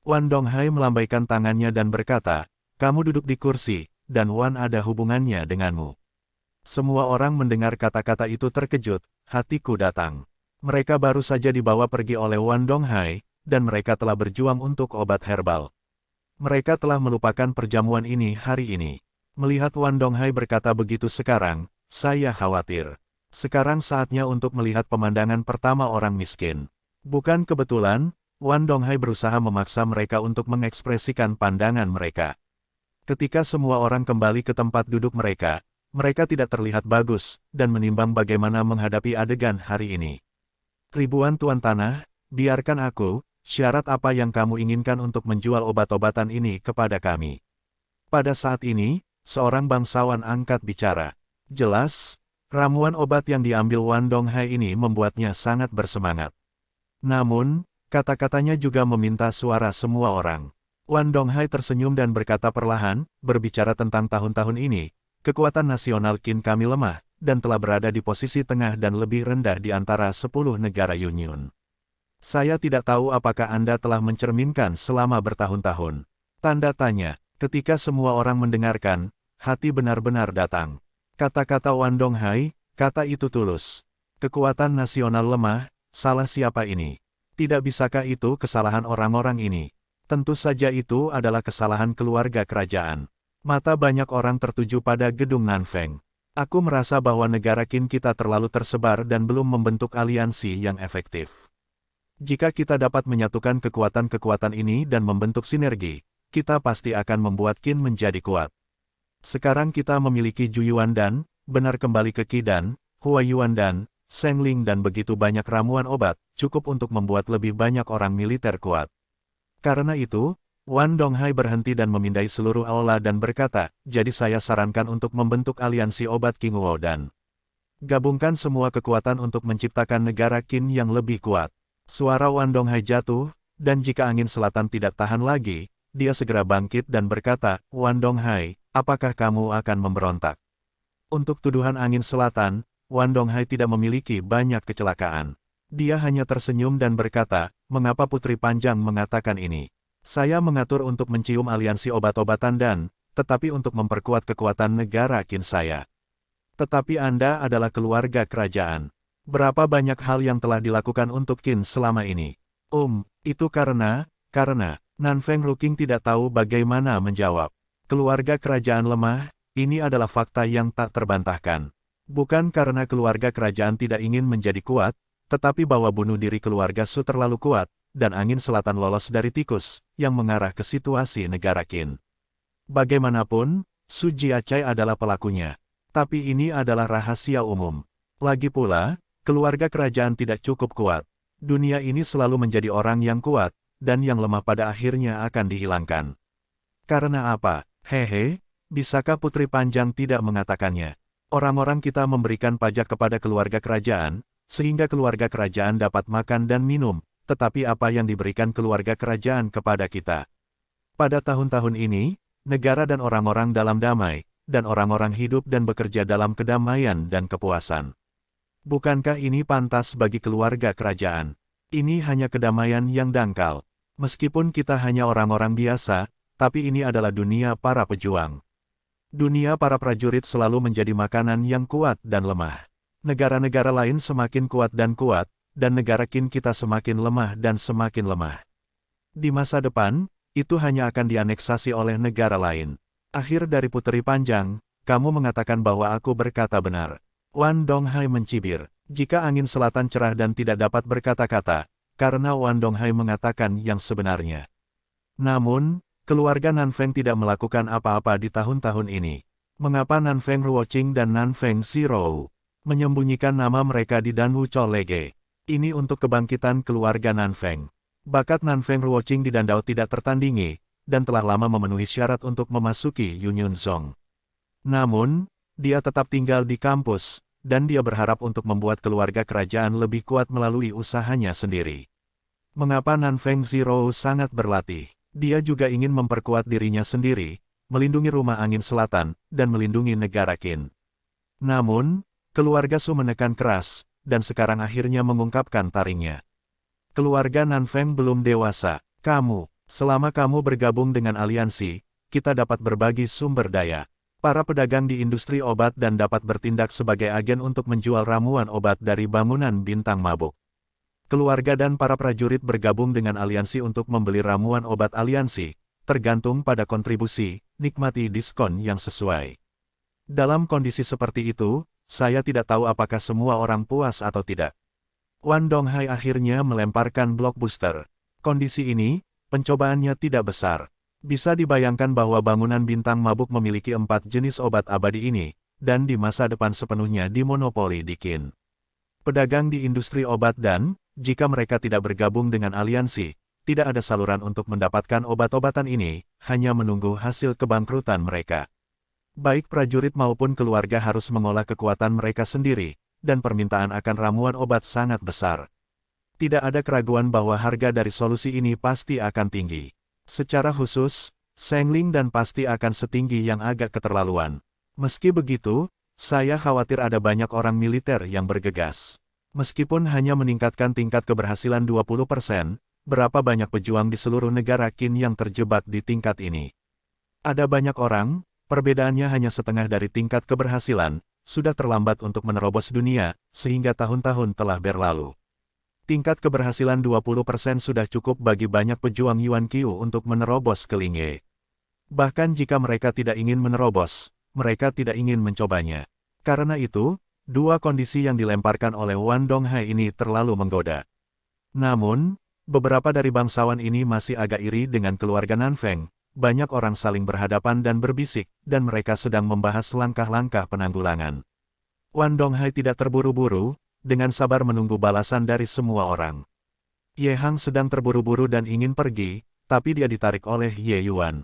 Wan Donghai melambaikan tangannya dan berkata, kamu duduk di kursi, dan Wan ada hubungannya denganmu. Semua orang mendengar kata-kata itu terkejut, hatiku datang. Mereka baru saja dibawa pergi oleh Wan Donghai, dan mereka telah berjuang untuk obat herbal. Mereka telah melupakan perjamuan ini hari ini. Melihat Wan Donghai berkata begitu sekarang, saya khawatir. Sekarang saatnya untuk melihat pemandangan pertama orang miskin. Bukan kebetulan, Wan Donghai berusaha memaksa mereka untuk mengekspresikan pandangan mereka. Ketika semua orang kembali ke tempat duduk mereka, mereka tidak terlihat bagus, dan menimbang bagaimana menghadapi adegan hari ini. Ribuan tuan tanah, biarkan aku. Syarat apa yang kamu inginkan untuk menjual obat-obatan ini kepada kami? Pada saat ini, seorang bangsawan angkat bicara. Jelas, ramuan obat yang diambil Wan Donghai ini membuatnya sangat bersemangat. Namun, kata-katanya juga meminta suara semua orang. Wan Donghai tersenyum dan berkata perlahan, berbicara tentang tahun-tahun ini, kekuatan nasional Qin kami lemah, dan telah berada di posisi tengah dan lebih rendah di antara 10 negara Union. Saya tidak tahu apakah Anda telah mencerminkan selama bertahun-tahun. Tanda tanya, ketika semua orang mendengarkan, hati benar-benar datang. Kata-kata Wan Donghai, kata itu tulus. Kekuatan nasional lemah, salah siapa ini? Tidak bisakah itu kesalahan orang-orang ini? Tentu saja itu adalah kesalahan keluarga kerajaan. Mata banyak orang tertuju pada gedung Nanfeng. Aku merasa bahwa negara Qin kita terlalu tersebar dan belum membentuk aliansi yang efektif. Jika kita dapat menyatukan kekuatan-kekuatan ini dan membentuk sinergi, kita pasti akan membuat Qin menjadi kuat. Sekarang kita memiliki Zhu Yuandan, benar kembali ke Qidan, Hua Yuandan, Sengling dan begitu banyak ramuan obat, cukup untuk membuat lebih banyak orang militer kuat. Karena itu, Wan Donghai berhenti dan memindai seluruh aula dan berkata, jadi saya sarankan untuk membentuk aliansi obat Qinghuo dan gabungkan semua kekuatan untuk menciptakan negara Qin yang lebih kuat. Suara Wan Donghai jatuh, dan jika angin selatan tidak tahan lagi, dia segera bangkit dan berkata, Wan Donghai, apakah kamu akan memberontak? Untuk tuduhan angin selatan, Wan Donghai tidak memiliki banyak kecelakaan. Dia hanya tersenyum dan berkata, mengapa Putri Panjang mengatakan ini? Saya mengatur untuk mencium aliansi obat-obatan dan, tetapi untuk memperkuat kekuatan negara Qin saya. Tetapi Anda adalah keluarga kerajaan. Berapa banyak hal yang telah dilakukan untuk Qin selama ini? Itu karena Nanfeng Ruking tidak tahu bagaimana menjawab. Keluarga kerajaan lemah, ini adalah fakta yang tak terbantahkan. Bukan karena keluarga kerajaan tidak ingin menjadi kuat, tetapi bahwa bunuh diri keluarga Su terlalu kuat, dan angin selatan lolos dari tikus, yang mengarah ke situasi negara Qin. Bagaimanapun, Su Jiacai adalah pelakunya. Tapi ini adalah rahasia umum. Lagi pula, keluarga kerajaan tidak cukup kuat. Dunia ini selalu menjadi orang yang kuat, dan yang lemah pada akhirnya akan dihilangkan. Karena apa? Hehe, bisakah Putri Panjang tidak mengatakannya? Orang-orang kita memberikan pajak kepada keluarga kerajaan, sehingga keluarga kerajaan dapat makan dan minum, tetapi apa yang diberikan keluarga kerajaan kepada kita? Pada tahun-tahun ini, negara dan orang-orang dalam damai, dan orang-orang hidup dan bekerja dalam kedamaian dan kepuasan. Bukankah ini pantas bagi keluarga kerajaan? Ini hanya kedamaian yang dangkal. Meskipun kita hanya orang-orang biasa, tapi ini adalah dunia para pejuang. Dunia para prajurit selalu menjadi makanan yang kuat dan lemah. Negara-negara lain semakin kuat, dan negara Qin kita semakin lemah dan semakin lemah. Di masa depan, itu hanya akan dianeksasi oleh negara lain. Akhir dari Putri Panjang, kamu mengatakan bahwa aku berkata benar. Wan Donghai mencibir, jika angin selatan cerah dan tidak dapat berkata-kata, karena Wan Donghai mengatakan yang sebenarnya. Namun, keluarga Nanfeng tidak melakukan apa-apa di tahun-tahun ini. Mengapa Nanfeng Ruoqing dan Nanfeng Zirou menyembunyikan nama mereka di Danwu Cholege? Ini untuk kebangkitan keluarga Nanfeng. Bakat Nanfeng Ruoqing di Dandao tidak tertandingi, dan telah lama memenuhi syarat untuk memasuki Yunyunzong. Namun, dia tetap tinggal di kampus, dan dia berharap untuk membuat keluarga kerajaan lebih kuat melalui usahanya sendiri. Mengapa Nanfeng Zirou sangat berlatih? Dia juga ingin memperkuat dirinya sendiri, melindungi rumah angin selatan, dan melindungi negara Qin. Namun, keluarga Su menekan keras, dan sekarang akhirnya mengungkapkan taringnya. Keluarga Nanfeng belum dewasa. Selama kamu bergabung dengan aliansi, kita dapat berbagi sumber daya. Para pedagang di industri obat dan dapat bertindak sebagai agen untuk menjual ramuan obat dari bangunan bintang mabuk. Keluarga dan para prajurit bergabung dengan aliansi untuk membeli ramuan obat aliansi, tergantung pada kontribusi, nikmati diskon yang sesuai. Dalam kondisi seperti itu, saya tidak tahu apakah semua orang puas atau tidak. Wan Donghai akhirnya melemparkan blockbuster. Kondisi ini, pencobaannya tidak besar. Bisa dibayangkan bahwa bangunan bintang mabuk memiliki 4 jenis obat abadi ini, dan di masa depan sepenuhnya dimonopoli di Qin. Pedagang di industri obat dan, jika mereka tidak bergabung dengan aliansi, tidak ada saluran untuk mendapatkan obat-obatan ini, hanya menunggu hasil kebangkrutan mereka. Baik prajurit maupun keluarga harus mengolah kekuatan mereka sendiri, dan permintaan akan ramuan obat sangat besar. Tidak ada keraguan bahwa harga dari solusi ini pasti akan tinggi. Secara khusus, Sengling dan pasti akan setinggi yang agak keterlaluan. Meski begitu, saya khawatir ada banyak orang militer yang bergegas. Meskipun hanya meningkatkan tingkat keberhasilan 20%, berapa banyak pejuang di seluruh negara Qin yang terjebak di tingkat ini? Ada banyak orang, perbedaannya hanya setengah dari tingkat keberhasilan, sudah terlambat untuk menerobos dunia, sehingga tahun-tahun telah berlalu. Tingkat keberhasilan 20% sudah cukup bagi banyak pejuang Yuan Qiu untuk menerobos ke Lingye. Bahkan jika mereka tidak ingin menerobos, mereka tidak ingin mencobanya. Karena itu, dua kondisi yang dilemparkan oleh Wan Donghai ini terlalu menggoda. Namun, beberapa dari bangsawan ini masih agak iri dengan keluarga Nanfeng. Banyak orang saling berhadapan dan berbisik, dan mereka sedang membahas langkah-langkah penanggulangan. Wan Donghai tidak terburu-buru, dengan sabar menunggu balasan dari semua orang. Ye Hang sedang terburu-buru dan ingin pergi, tapi dia ditarik oleh Ye Yuan.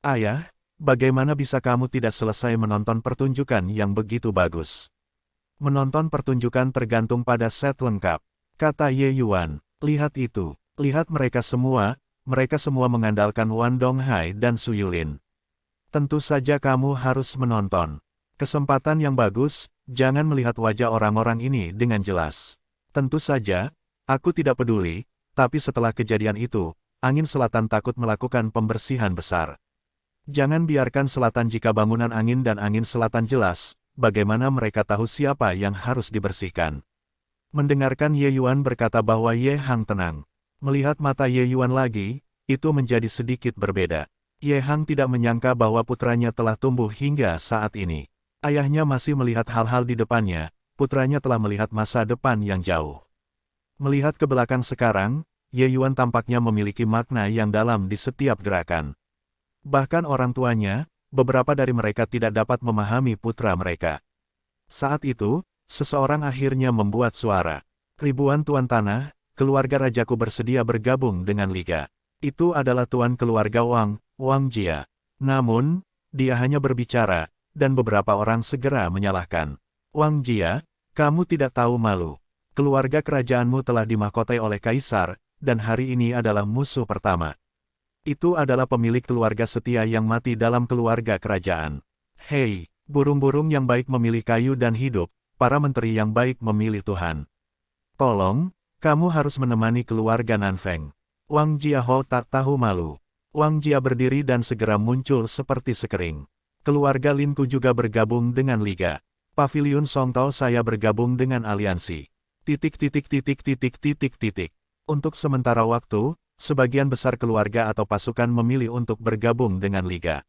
Ayah, bagaimana bisa kamu tidak selesai menonton pertunjukan yang begitu bagus? Menonton pertunjukan tergantung pada set lengkap, kata Ye Yuan. Lihat itu, lihat mereka semua mengandalkan Wan Donghai dan Su Yulin. Tentu saja kamu harus menonton. Kesempatan yang bagus, jangan melihat wajah orang-orang ini dengan jelas. Tentu saja, aku tidak peduli, tapi setelah kejadian itu, angin selatan takut melakukan pembersihan besar. Jangan biarkan selatan jika bangunan angin dan angin selatan jelas, bagaimana mereka tahu siapa yang harus dibersihkan. Mendengarkan Ye Yuan berkata bahwa Ye Hang tenang. Melihat mata Ye Yuan lagi, itu menjadi sedikit berbeda. Ye Hang tidak menyangka bahwa putranya telah tumbuh hingga saat ini. Ayahnya masih melihat hal-hal di depannya, putranya telah melihat masa depan yang jauh. Melihat ke belakang sekarang, Ye Yuan tampaknya memiliki makna yang dalam di setiap gerakan. Bahkan orang tuanya, beberapa dari mereka tidak dapat memahami putra mereka. Saat itu, seseorang akhirnya membuat suara. Ribuan tuan tanah, keluarga rajaku bersedia bergabung dengan Liga. Itu adalah tuan keluarga Wang Jia. Namun, dia hanya berbicara, dan beberapa orang segera menyalahkan. Wang Jia, kamu tidak tahu malu. Keluarga kerajaanmu telah dimahkotai oleh kaisar, dan hari ini adalah musuh pertama. Itu adalah pemilik keluarga setia yang mati dalam keluarga kerajaan. Hei, burung-burung yang baik memilih kayu dan hidup, para menteri yang baik memilih Tuhan. Tolong, kamu harus menemani keluarga Nanfeng. Wang Jia Ho tak tahu malu. Wang Jia berdiri dan segera muncul seperti sekering. Keluarga Linku juga bergabung dengan Liga. Pavilion Songtao saya bergabung dengan aliansi. Untuk sementara waktu, sebagian besar keluarga atau pasukan memilih untuk bergabung dengan Liga.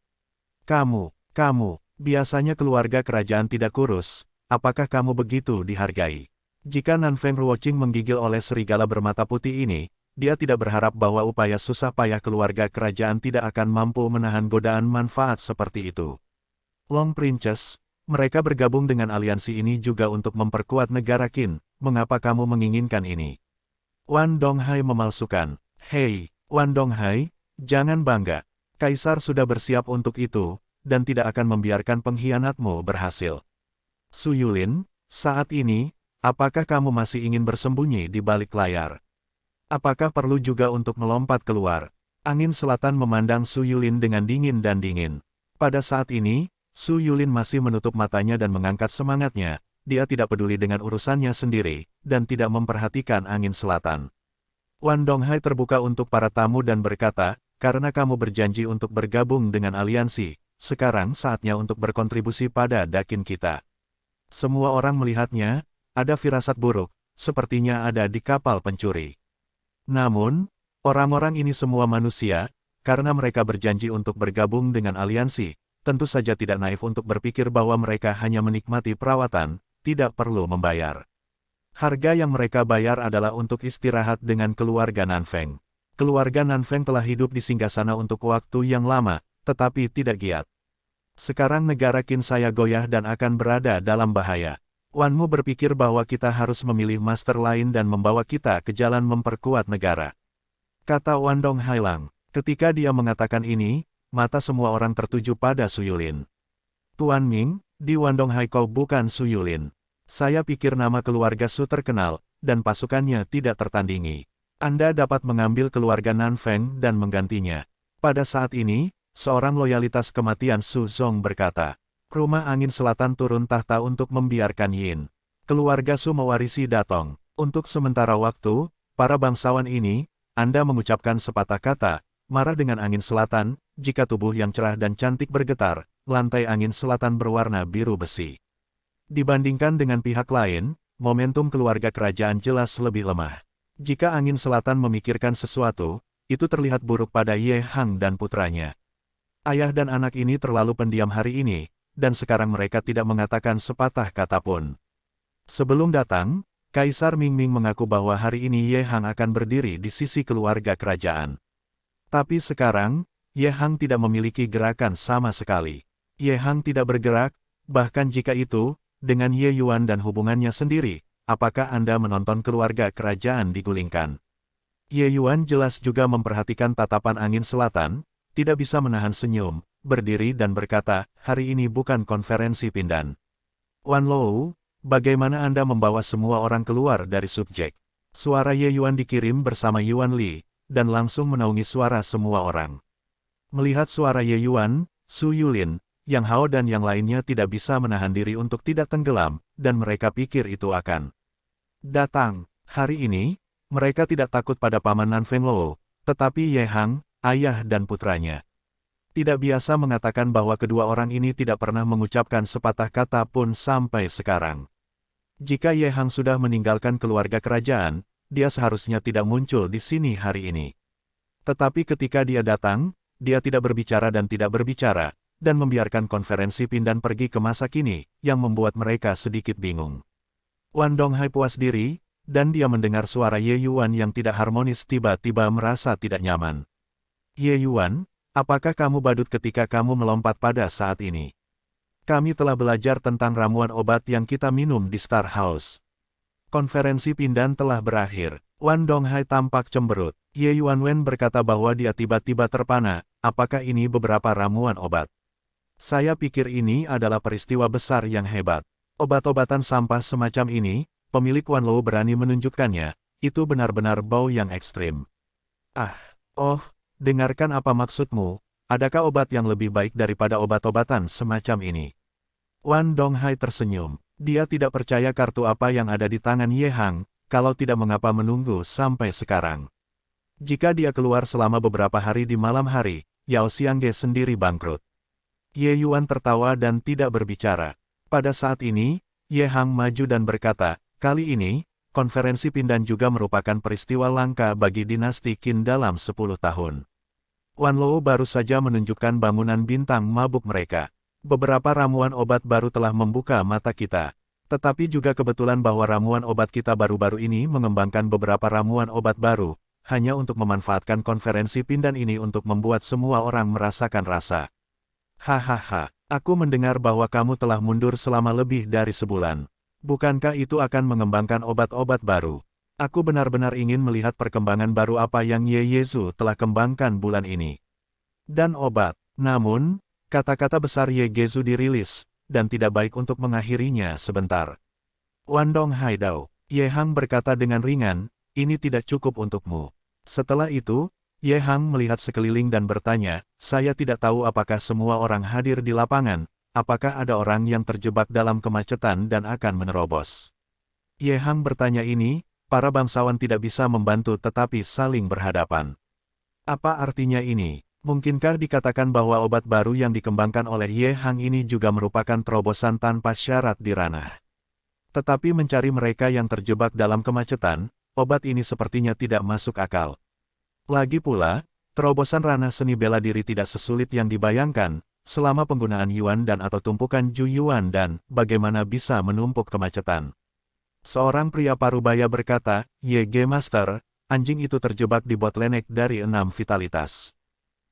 Kamu, biasanya keluarga kerajaan tidak kurus, apakah kamu begitu dihargai? Jika Nanfeng Ruoqing menggigil oleh serigala bermata putih ini, dia tidak berharap bahwa upaya susah payah keluarga kerajaan tidak akan mampu menahan godaan manfaat seperti itu. Long Princess, mereka bergabung dengan aliansi ini juga untuk memperkuat negara Qin, mengapa kamu menginginkan ini? Wan Donghai memalsukan. Hei, Wan Donghai, jangan bangga. Kaisar sudah bersiap untuk itu, dan tidak akan membiarkan pengkhianatmu berhasil. Su Yulin, saat ini, apakah kamu masih ingin bersembunyi di balik layar? Apakah perlu juga untuk melompat keluar? Angin selatan memandang Su Yulin dengan dingin dan dingin. Pada saat ini, Su Yulin masih menutup matanya dan mengangkat semangatnya, dia tidak peduli dengan urusannya sendiri, dan tidak memperhatikan angin selatan. Wan Donghai terbuka untuk para tamu dan berkata, karena kamu berjanji untuk bergabung dengan aliansi, sekarang saatnya untuk berkontribusi pada dakin kita. Semua orang melihatnya, ada firasat buruk, sepertinya ada di kapal pencuri. Namun, orang-orang ini semua manusia, karena mereka berjanji untuk bergabung dengan aliansi, tentu saja tidak naif untuk berpikir bahwa mereka hanya menikmati perawatan, tidak perlu membayar. Harga yang mereka bayar adalah untuk istirahat dengan keluarga Nanfeng. Keluarga Nanfeng telah hidup di singgasana untuk waktu yang lama, tetapi tidak giat. Sekarang negara Qin saya goyah dan akan berada dalam bahaya. Wanmu berpikir bahwa kita harus memilih master lain dan membawa kita ke jalan memperkuat negara. Kata Wan Donghai Lang. Ketika dia mengatakan ini, mata semua orang tertuju pada Su Yulin. Tuan Ming, di Wan Donghai kau bukan Su Yulin. Saya pikir nama keluarga Su terkenal, dan pasukannya tidak tertandingi. Anda dapat mengambil keluarga Nanfeng dan menggantinya. Pada saat ini, seorang loyalitas kematian Su Zong berkata, rumah angin selatan turun tahta untuk membiarkan Yin. Keluarga Su mewarisi Datong. Untuk sementara waktu, para bangsawan ini, Anda mengucapkan sepatah kata, marah dengan angin selatan, jika tubuh yang cerah dan cantik bergetar, lantai angin selatan berwarna biru besi. Dibandingkan dengan pihak lain, momentum keluarga kerajaan jelas lebih lemah. Jika angin selatan memikirkan sesuatu, itu terlihat buruk pada Ye Hang dan putranya. Ayah dan anak ini terlalu pendiam hari ini, dan sekarang mereka tidak mengatakan sepatah kata pun. Sebelum datang, Kaisar Mingming mengaku bahwa hari ini Ye Hang akan berdiri di sisi keluarga kerajaan. Tapi sekarang, Ye Hang tidak memiliki gerakan sama sekali. Ye Hang tidak bergerak, bahkan jika itu, dengan Ye Yuan dan hubungannya sendiri, apakah Anda menonton keluarga kerajaan digulingkan? Ye Yuan jelas juga memperhatikan tatapan angin selatan, tidak bisa menahan senyum, berdiri dan berkata, hari ini bukan konferensi pindan. Wan Lou, bagaimana Anda membawa semua orang keluar dari subjek? Suara Ye Yuan dikirim bersama Yuan Li, dan langsung menaungi suara semua orang. Melihat suara Ye Yuan, Su Yulin, Yang Hao dan yang lainnya tidak bisa menahan diri untuk tidak tenggelam, dan mereka pikir itu akan datang. Hari ini, mereka tidak takut pada paman Nan Fenglou, tetapi Ye Hang, ayah dan putranya. Tidak biasa mengatakan bahwa kedua orang ini tidak pernah mengucapkan sepatah kata pun sampai sekarang. Jika Ye Hang sudah meninggalkan keluarga kerajaan, dia seharusnya tidak muncul di sini hari ini. Tetapi ketika dia datang, dia tidak berbicara dan tidak berbicara, dan membiarkan konferensi pindan pergi ke masa kini, yang membuat mereka sedikit bingung. Wan Donghai puas diri, dan dia mendengar suara Ye Yuan yang tidak harmonis tiba-tiba merasa tidak nyaman. Ye Yuan, apakah kamu badut ketika kamu melompat pada saat ini? Kami telah belajar tentang ramuan obat yang kita minum di Star House. Konferensi pindan telah berakhir. Wan Donghai tampak cemberut. Ye Yuanwen berkata bahwa dia tiba-tiba terpana, apakah ini beberapa ramuan obat? Saya pikir ini adalah peristiwa besar yang hebat. Obat-obatan sampah semacam ini, pemilik Wan Lou berani menunjukkannya, itu benar-benar bau yang ekstrim. Dengarkan apa maksudmu, adakah obat yang lebih baik daripada obat-obatan semacam ini? Wan Donghai tersenyum. Dia tidak percaya kartu apa yang ada di tangan Ye Hang, kalau tidak mengapa menunggu sampai sekarang. Jika dia keluar selama beberapa hari di malam hari, Yao Xiangge sendiri bangkrut. Ye Yuan tertawa dan tidak berbicara. Pada saat ini, Ye Hang maju dan berkata, kali ini, konferensi pindan juga merupakan peristiwa langka bagi dinasti Qin dalam 10 tahun. Wan Lou baru saja menunjukkan bangunan bintang mabuk mereka. Beberapa ramuan obat baru telah membuka mata kita. Tetapi juga kebetulan bahwa ramuan obat kita baru-baru ini mengembangkan beberapa ramuan obat baru, hanya untuk memanfaatkan konferensi pindan ini untuk membuat semua orang merasakan rasa. Hahaha, aku mendengar bahwa kamu telah mundur selama lebih dari sebulan. Bukankah itu akan mengembangkan obat-obat baru? Aku benar-benar ingin melihat perkembangan baru apa yang Ye Yezu telah kembangkan bulan ini. Dan obat. Namun, kata-kata besar Ye Gezu dirilis, dan tidak baik untuk mengakhirinya sebentar. Wan Donghai Dao, Ye Hang berkata dengan ringan, ini tidak cukup untukmu. Setelah itu, Ye Hang melihat sekeliling dan bertanya, saya tidak tahu apakah semua orang hadir di lapangan, apakah ada orang yang terjebak dalam kemacetan dan akan menerobos. Ye Hang bertanya ini, para bangsawan tidak bisa membantu tetapi saling berhadapan. Apa artinya ini? Mungkinkah dikatakan bahwa obat baru yang dikembangkan oleh Ye Hang ini juga merupakan terobosan tanpa syarat di ranah? Tetapi mencari mereka yang terjebak dalam kemacetan, obat ini sepertinya tidak masuk akal. Lagi pula, terobosan ranah seni bela diri tidak sesulit yang dibayangkan, selama penggunaan Yuan dan atau tumpukan Ju Yuan dan bagaimana bisa menumpuk kemacetan. Seorang pria parubaya berkata, Ye Ge Master, anjing itu terjebak di bottleneck dari 6 vitalitas.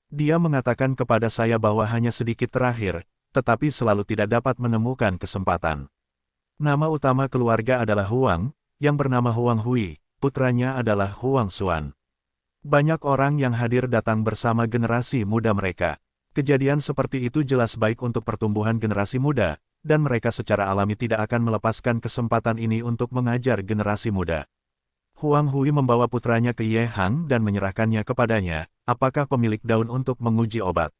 Dia mengatakan kepada saya bahwa hanya sedikit terakhir, tetapi selalu tidak dapat menemukan kesempatan. Nama utama keluarga adalah Huang, yang bernama Huang Hui, putranya adalah Huang Xuan. Banyak orang yang hadir datang bersama generasi muda mereka. Kejadian seperti itu jelas baik untuk pertumbuhan generasi muda, dan mereka secara alami tidak akan melepaskan kesempatan ini untuk mengajar generasi muda. Huang Hui membawa putranya ke Ye Hang dan menyerahkannya kepadanya, apakah pemilik daun untuk menguji obat.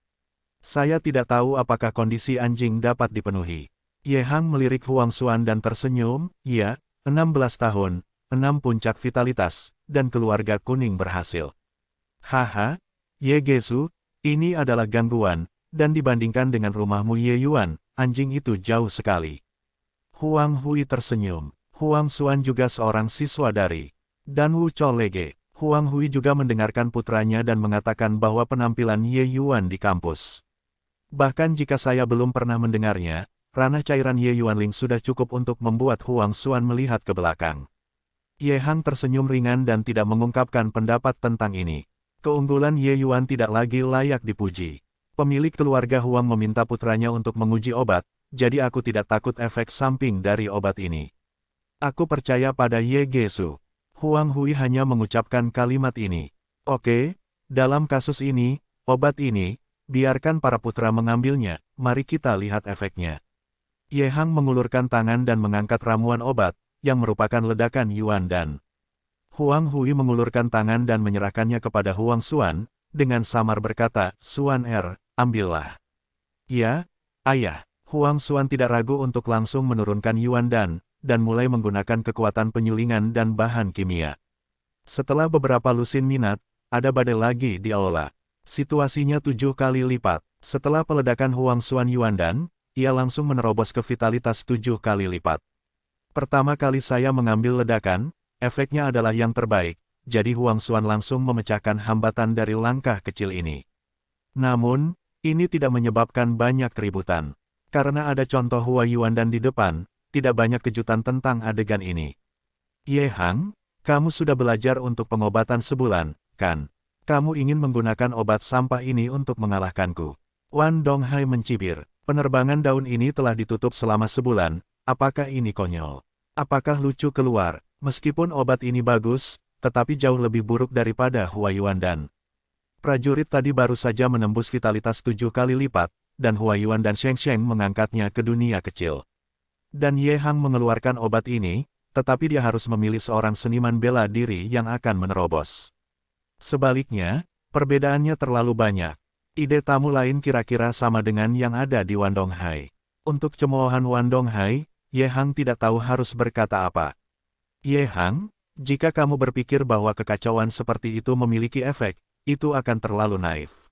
Saya tidak tahu apakah kondisi anjing dapat dipenuhi. Ye Hang melirik Huang Xuan dan tersenyum, iya, 16 tahun, 6 puncak vitalitas, dan keluarga kuning berhasil. Haha, Ye Gezu, ini adalah gangguan, dan dibandingkan dengan rumahmu Ye Yuan, anjing itu jauh sekali. Huang Hui tersenyum. Huang Xuan juga seorang siswa dari Dan Wu Cholege, Huang Hui juga mendengarkan putranya dan mengatakan bahwa penampilan Ye Yuan di kampus. Bahkan jika saya belum pernah mendengarnya, ranah cairan Ye Yuanling sudah cukup untuk membuat Huang Xuan melihat ke belakang. Ye Hang tersenyum ringan dan tidak mengungkapkan pendapat tentang ini. Keunggulan Ye Yuan tidak lagi layak dipuji. Pemilik keluarga Huang meminta putranya untuk menguji obat, jadi aku tidak takut efek samping dari obat ini. Aku percaya pada Ye Gesu. Huang Hui hanya mengucapkan kalimat ini. Oke, dalam kasus ini, obat ini, biarkan para putra mengambilnya, mari kita lihat efeknya. Ye Hang mengulurkan tangan dan mengangkat ramuan obat, yang merupakan ledakan Yuan Dan. Huang Hui mengulurkan tangan dan menyerahkannya kepada Huang Xuan, dengan samar berkata, Xuan ambillah. Ya, ayah. Huang Xuan tidak ragu untuk langsung menurunkan Yuan dan mulai menggunakan kekuatan penyulingan dan bahan kimia. Setelah beberapa lusin minat, ada badai lagi di aula. Situasinya 7 kali lipat. Setelah peledakan Huang Xuan Yuan Dan, ia langsung menerobos ke vitalitas 7 kali lipat. Pertama kali saya mengambil ledakan, efeknya adalah yang terbaik, jadi Huang Xuan langsung memecahkan hambatan dari langkah kecil ini. Namun, ini tidak menyebabkan banyak keributan. Karena ada contoh Hua Yuan Dan di depan, tidak banyak kejutan tentang adegan ini. Ye Hang, kamu sudah belajar untuk pengobatan sebulan, kan? Kamu ingin menggunakan obat sampah ini untuk mengalahkanku. Wan Donghai mencibir, penerbangan daun ini telah ditutup selama sebulan, apakah ini konyol? Apakah lucu keluar? Meskipun obat ini bagus, tetapi jauh lebih buruk daripada Hua Yuan Dan. Prajurit tadi baru saja menembus vitalitas 7 kali lipat, dan Hua Yuan dan Sheng Sheng mengangkatnya ke dunia kecil. Dan Ye Hang mengeluarkan obat ini, tetapi dia harus memilih seorang seniman bela diri yang akan menerobos. Sebaliknya, perbedaannya terlalu banyak. Ide tamu lain kira-kira sama dengan yang ada di Wan Donghai. Untuk cemoohan Wan Donghai, Ye Hang tidak tahu harus berkata apa. Ye Hang, jika kamu berpikir bahwa kekacauan seperti itu memiliki efek, itu akan terlalu naif.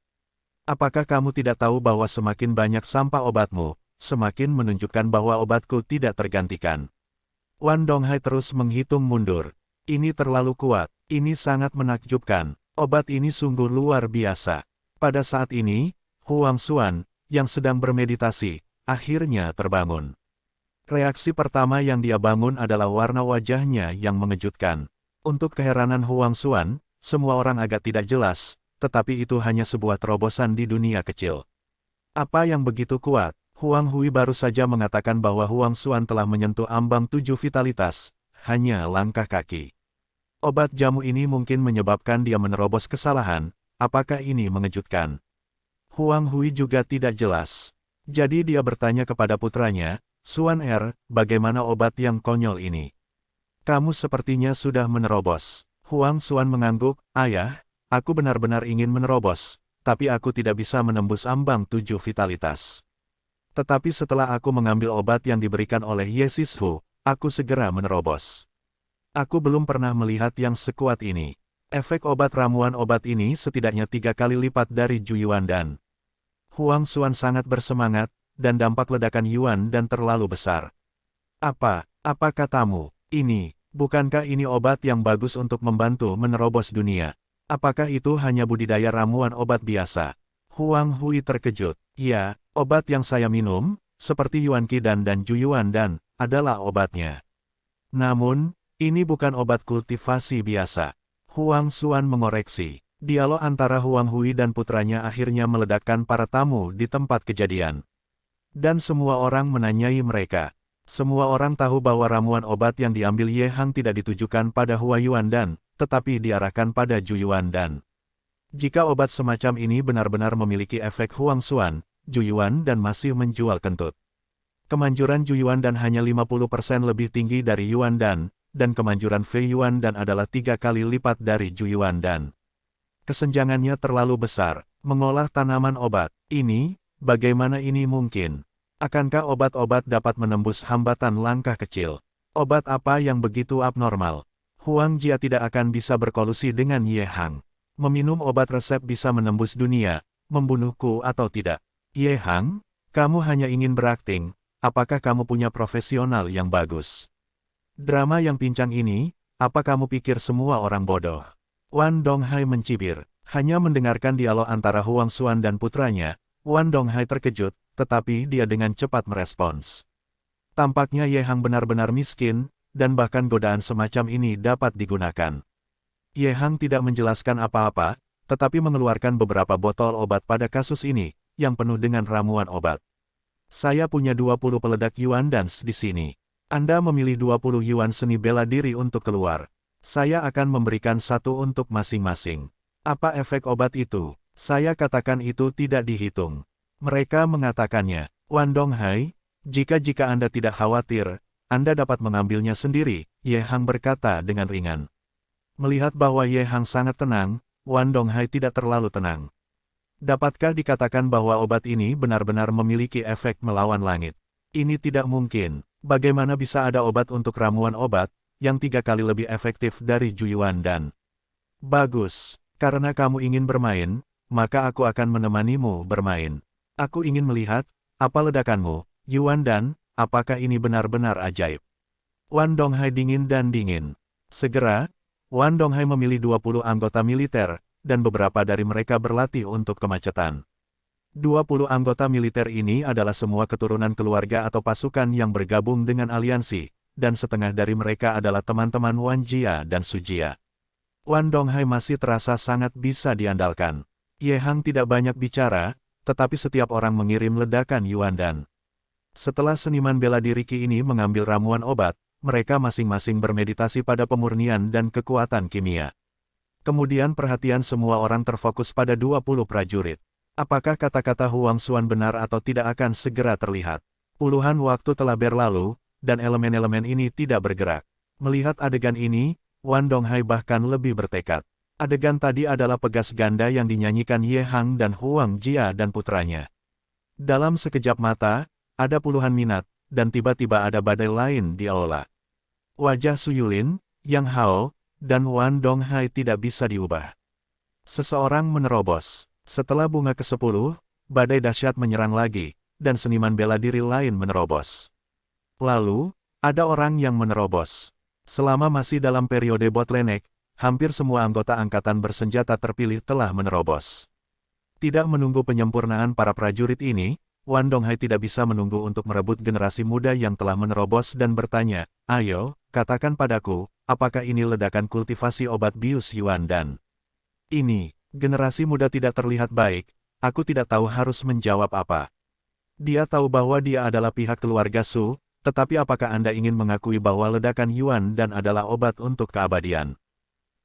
Apakah kamu tidak tahu bahwa semakin banyak sampah obatmu, semakin menunjukkan bahwa obatku tidak tergantikan? Wan Donghai terus menghitung mundur. Ini terlalu kuat, ini sangat menakjubkan, obat ini sungguh luar biasa. Pada saat ini, Huang Xuan, yang sedang bermeditasi, akhirnya terbangun. Reaksi pertama yang dia bangun adalah warna wajahnya yang mengejutkan. Untuk keheranan Huang Xuan, semua orang agak tidak jelas, tetapi itu hanya sebuah terobosan di dunia kecil. Apa yang begitu kuat? Huang Hui baru saja mengatakan bahwa Huang Xuan telah menyentuh ambang 7 vitalitas, hanya langkah kaki. Obat jamu ini mungkin menyebabkan dia menerobos kesalahan, apakah ini mengejutkan? Huang Hui juga tidak jelas. Jadi dia bertanya kepada putranya, Xuan bagaimana obat yang konyol ini? Kamu sepertinya sudah menerobos. Huang Xuan mengangguk, ayah, aku benar-benar ingin menerobos, tapi aku tidak bisa menembus ambang 7 vitalitas. Tetapi setelah aku mengambil obat yang diberikan oleh Ye Sishu, aku segera menerobos. Aku belum pernah melihat yang sekuat ini. Efek obat ramuan obat ini setidaknya 3 kali lipat dari Ju Yuan Dan. Huang Xuan sangat bersemangat, dan dampak ledakan Yuan Dan terlalu besar. Apa katamu? Bukankah ini obat yang bagus untuk membantu menerobos dunia? Apakah itu hanya budidaya ramuan obat biasa? Huang Hui terkejut. Ya, obat yang saya minum, seperti Yuan Qidan dan Ju Yuan Dan, adalah obatnya. Namun, ini bukan obat kultivasi biasa. Huang Xuan mengoreksi. Dialog antara Huang Hui dan putranya akhirnya meledakkan para tamu di tempat kejadian. Dan semua orang menanyai mereka. Semua orang tahu bahwa ramuan obat yang diambil Ye Hang tidak ditujukan pada Hua Yuan Dan, tetapi diarahkan pada Ju Yuan Dan. Jika obat semacam ini benar-benar memiliki efek Huang Xuan, Ju Yuan Dan masih menjual kentut. Kemanjuran Ju Yuan Dan hanya 50% lebih tinggi dari Yuan Dan, dan kemanjuran Fei Yuan Dan adalah 3 kali lipat dari Ju Yuan Dan. Kesenjangannya terlalu besar. Mengolah tanaman obat. Bagaimana ini mungkin? Akankah obat-obat dapat menembus hambatan langkah kecil? Obat apa yang begitu abnormal? Huang Jia tidak akan bisa berkolusi dengan Ye Hang. Meminum obat resep bisa menembus dunia, membunuhku atau tidak? Ye Hang, kamu hanya ingin berakting, apakah kamu punya profesional yang bagus? Drama yang pincang ini, Apa kamu pikir semua orang bodoh? Wan Donghai mencibir. Hanya mendengarkan dialog antara Huang Xuan dan putranya, Wan Donghai terkejut, tetapi dia dengan cepat merespons. Tampaknya Ye Hang benar-benar miskin, dan bahkan godaan semacam ini dapat digunakan. Ye Hang tidak menjelaskan apa-apa, tetapi mengeluarkan beberapa botol obat pada kasus ini, yang penuh dengan ramuan obat. Saya punya 20 peledak Yuan Dance di sini. Anda memilih 20 Yuan seni bela diri untuk keluar. Saya akan memberikan satu untuk masing-masing. Apa efek obat itu? Saya katakan itu tidak dihitung. Mereka mengatakannya, Wan Donghai, jika Anda tidak khawatir, Anda dapat mengambilnya sendiri, Ye Hang berkata dengan ringan. Melihat bahwa Ye Hang sangat tenang, Wan Donghai tidak terlalu tenang. Dapatkah dikatakan bahwa obat ini benar-benar memiliki efek melawan langit? Ini tidak mungkin. Bagaimana bisa ada obat untuk ramuan obat, yang 3 kali lebih efektif dari Juyuan Dan? Bagus, karena kamu ingin bermain, maka aku akan menemanimu bermain. Aku ingin melihat, apa ledakanmu, Yuan Dan, apakah ini benar-benar ajaib? Wan Donghai dingin dan dingin. Segera, Wan Donghai memilih 20 anggota militer, dan beberapa dari mereka berlatih untuk kemacetan. 20 anggota militer ini adalah semua keturunan keluarga atau pasukan yang bergabung dengan aliansi, dan setengah dari mereka adalah teman-teman Wan Jia dan Su Jia. Wan Donghai masih terasa sangat bisa diandalkan. Ye Hang tidak banyak bicara, tetapi setiap orang mengirim ledakan Yuan Dan. Setelah seniman bela diri Qi ini mengambil ramuan obat, mereka masing-masing bermeditasi pada pemurnian dan kekuatan kimia. Kemudian perhatian semua orang terfokus pada 20 prajurit. Apakah kata-kata Huang Xuan benar atau tidak akan segera terlihat? Puluhan waktu telah berlalu, dan elemen-elemen ini tidak bergerak. Melihat adegan ini, Wan Donghai bahkan lebih bertekad. Adegan tadi adalah pegas ganda yang dinyanyikan Ye Hang dan Huang Jia dan putranya. Dalam sekejap mata, ada puluhan minat, dan tiba-tiba ada badai lain di aula. Wajah Su Yulin, Yang Hao, dan Wan Donghai tidak bisa diubah. Seseorang menerobos. Setelah bunga ke-10, badai dahsyat menyerang lagi, dan seniman bela diri lain menerobos. Lalu, ada orang yang menerobos. Selama masih dalam periode bottleneck, hampir semua anggota angkatan bersenjata terpilih telah menerobos. Tidak menunggu penyempurnaan para prajurit ini, Wan Donghai tidak bisa menunggu untuk merebut generasi muda yang telah menerobos dan bertanya, ayo, katakan padaku, apakah ini ledakan kultivasi obat bius Yuan Dan? Ini, generasi muda tidak terlihat baik, aku tidak tahu harus menjawab apa. Dia tahu bahwa dia adalah pihak keluarga Su, tetapi apakah Anda ingin mengakui bahwa ledakan Yuan Dan adalah obat untuk keabadian?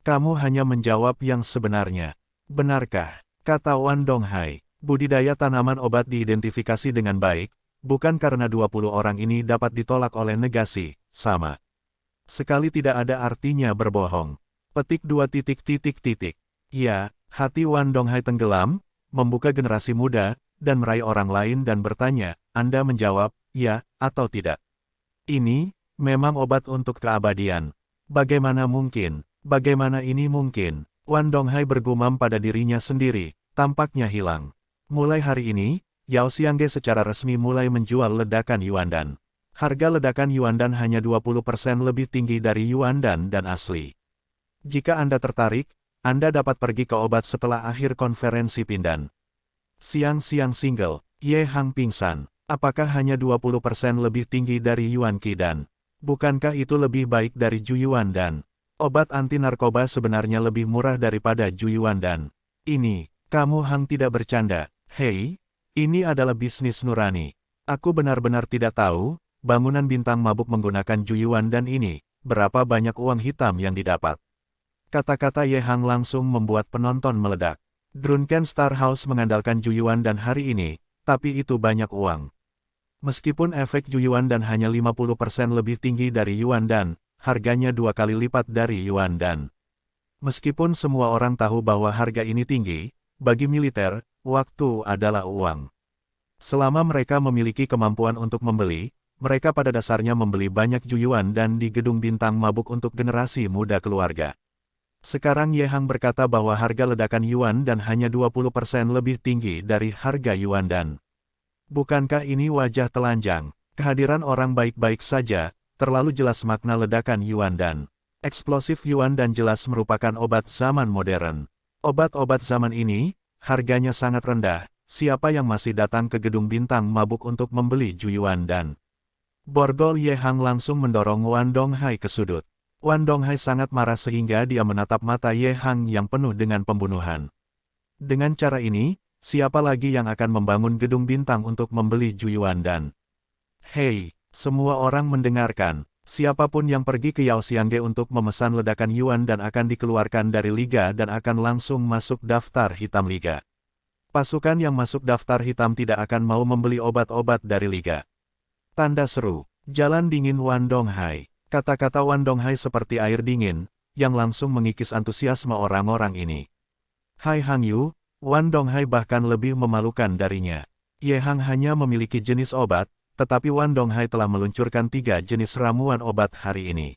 Kamu hanya menjawab yang sebenarnya. Benarkah? Kata Wan Donghai. Budidaya tanaman obat diidentifikasi dengan baik, bukan karena 20 orang ini dapat ditolak oleh negasi, sama sekali tidak ada artinya berbohong. Petik 2 titik. Ya, hati Wan Donghai tenggelam, membuka generasi muda, dan meraih orang lain dan bertanya, Anda menjawab, ya, atau tidak. Ini, memang obat untuk keabadian. Bagaimana mungkin? Bagaimana ini mungkin? Wan Donghai bergumam pada dirinya sendiri, tampaknya hilang. Mulai hari ini, Yao Xiangge secara resmi mulai menjual ledakan Yuan Dan. Harga ledakan Yuan Dan hanya 20% lebih tinggi dari Yuan Dan asli. Jika Anda tertarik, Anda dapat pergi ke obat setelah akhir konferensi Pindan. Siang-siang single, Ye Hang pingsan. Apakah hanya 20% lebih tinggi dari Yuan Qi Dan? Bukankah itu lebih baik dari Ju Yuan Dan? Obat anti narkoba sebenarnya lebih murah daripada Ju Yuan Dan. Ini, kamu Hang tidak bercanda. Hei, ini adalah bisnis nurani. Aku benar-benar tidak tahu, bangunan bintang mabuk menggunakan Ju Yuan Dan ini, berapa banyak uang hitam yang didapat. Kata-kata Ye Hang langsung membuat penonton meledak. Drunken Star House mengandalkan Ju Yuan Dan hari ini, tapi itu banyak uang. Meskipun efek Ju Yuan Dan hanya 50% lebih tinggi dari Yuan Dan, harganya 2 kali lipat dari Yuan Dan. Meskipun semua orang tahu bahwa harga ini tinggi, bagi militer, waktu adalah uang. Selama mereka memiliki kemampuan untuk membeli, mereka pada dasarnya membeli banyak Ju Yuan Dan di gedung bintang mabuk untuk generasi muda keluarga. Sekarang Ye Hang berkata bahwa harga ledakan Yuan Dan hanya 20% lebih tinggi dari harga Yuan Dan. Bukankah ini wajah telanjang? Kehadiran orang baik-baik saja, terlalu jelas makna ledakan Yuan Dan. Eksplosif Yuan dan jelas merupakan obat zaman modern. Obat-obat zaman ini, harganya sangat rendah. Siapa yang masih datang ke gedung bintang mabuk untuk membeli Ju Yuan dan Borgol Ye Hang langsung mendorong Wan Donghai ke sudut. Wan Donghai sangat marah sehingga dia menatap mata Ye Hang yang penuh dengan pembunuhan. Dengan cara ini, siapa lagi yang akan membangun gedung bintang untuk membeli Ju Yuan dan Hei, semua orang mendengarkan. Siapapun yang pergi ke Yaoxiangge untuk memesan ledakan Yuan dan akan dikeluarkan dari Liga dan akan langsung masuk daftar hitam Liga. Pasukan yang masuk daftar hitam tidak akan mau membeli obat-obat dari Liga. Tanda seru, jalan dingin Wan Donghai. Kata-kata Wan Donghai seperti air dingin, yang langsung mengikis antusiasme orang-orang ini. Hai Hang Yu, Wan Donghai bahkan lebih memalukan darinya. Ye Hang hanya memiliki jenis obat, tetapi Wan Donghai telah meluncurkan 3 jenis ramuan obat hari ini.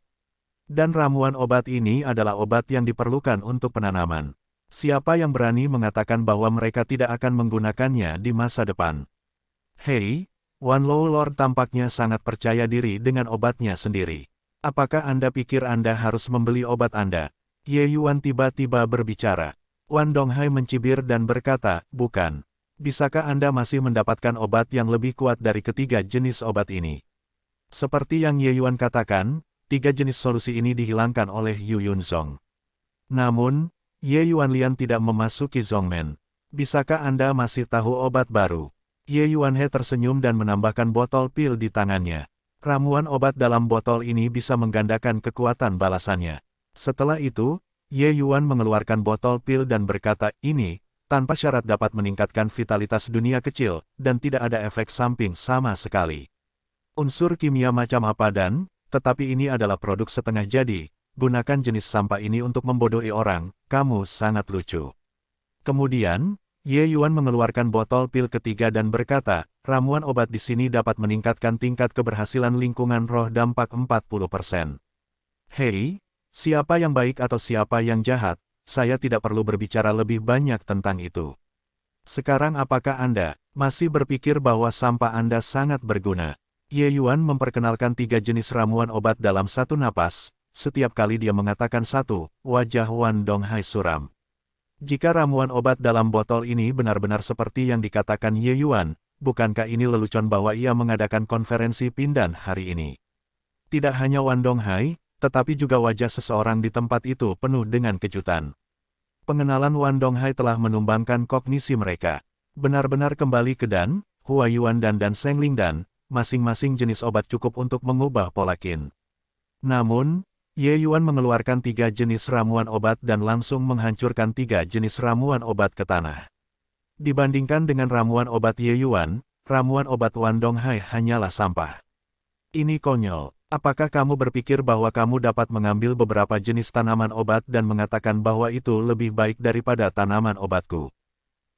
Dan ramuan obat ini adalah obat yang diperlukan untuk penanaman. Siapa yang berani mengatakan bahwa mereka tidak akan menggunakannya di masa depan? Hei, Wan Low Lord tampaknya sangat percaya diri dengan obatnya sendiri. Apakah Anda pikir Anda harus membeli obat Anda? Ye Yuan tiba-tiba berbicara. Wan Donghai mencibir dan berkata, bukan. Bisakah Anda masih mendapatkan obat yang lebih kuat dari ketiga jenis obat ini? Seperti yang Ye Yuan katakan, 3 jenis solusi ini dihilangkan oleh Yu Yunzong. Namun, Ye Yuan Lian tidak memasuki Zongmen. Bisakah Anda masih tahu obat baru? Ye Yuan He tersenyum dan menambahkan botol pil di tangannya. Ramuan obat dalam botol ini bisa menggandakan kekuatan balasannya. Setelah itu, Ye Yuan mengeluarkan botol pil dan berkata, ini, tanpa syarat dapat meningkatkan vitalitas dunia kecil, dan tidak ada efek samping sama sekali. Unsur kimia macam apa dan, tetapi ini adalah produk setengah jadi, gunakan jenis sampah ini untuk membodohi orang, kamu sangat lucu. Kemudian, Ye Yuan mengeluarkan botol pil ketiga dan berkata, ramuan obat di sini dapat meningkatkan tingkat keberhasilan lingkungan roh dampak 40%. Hei, siapa yang baik atau siapa yang jahat? Saya tidak perlu berbicara lebih banyak tentang itu. Sekarang apakah Anda masih berpikir bahwa sampah Anda sangat berguna? Ye Yuan memperkenalkan 3 jenis ramuan obat dalam satu napas. Setiap kali dia mengatakan satu, wajah Wan Donghai suram. Jika ramuan obat dalam botol ini benar-benar seperti yang dikatakan Ye Yuan, bukankah ini lelucon bahwa ia mengadakan konferensi pindan hari ini? Tidak hanya Wan Donghai, tetapi juga wajah seseorang di tempat itu penuh dengan kejutan. Pengenalan Wan Donghai telah menumbangkan kognisi mereka. Benar-benar kembali ke Dan, Hua Yuan dan Seng Ling Dan, masing-masing jenis obat cukup untuk mengubah pola Qin. Namun, Ye Yuan mengeluarkan 3 jenis ramuan obat dan langsung menghancurkan 3 jenis ramuan obat ke tanah. Dibandingkan dengan ramuan obat Ye Yuan, ramuan obat Wan Donghai hanyalah sampah. Ini konyol. Apakah kamu berpikir bahwa kamu dapat mengambil beberapa jenis tanaman obat dan mengatakan bahwa itu lebih baik daripada tanaman obatku?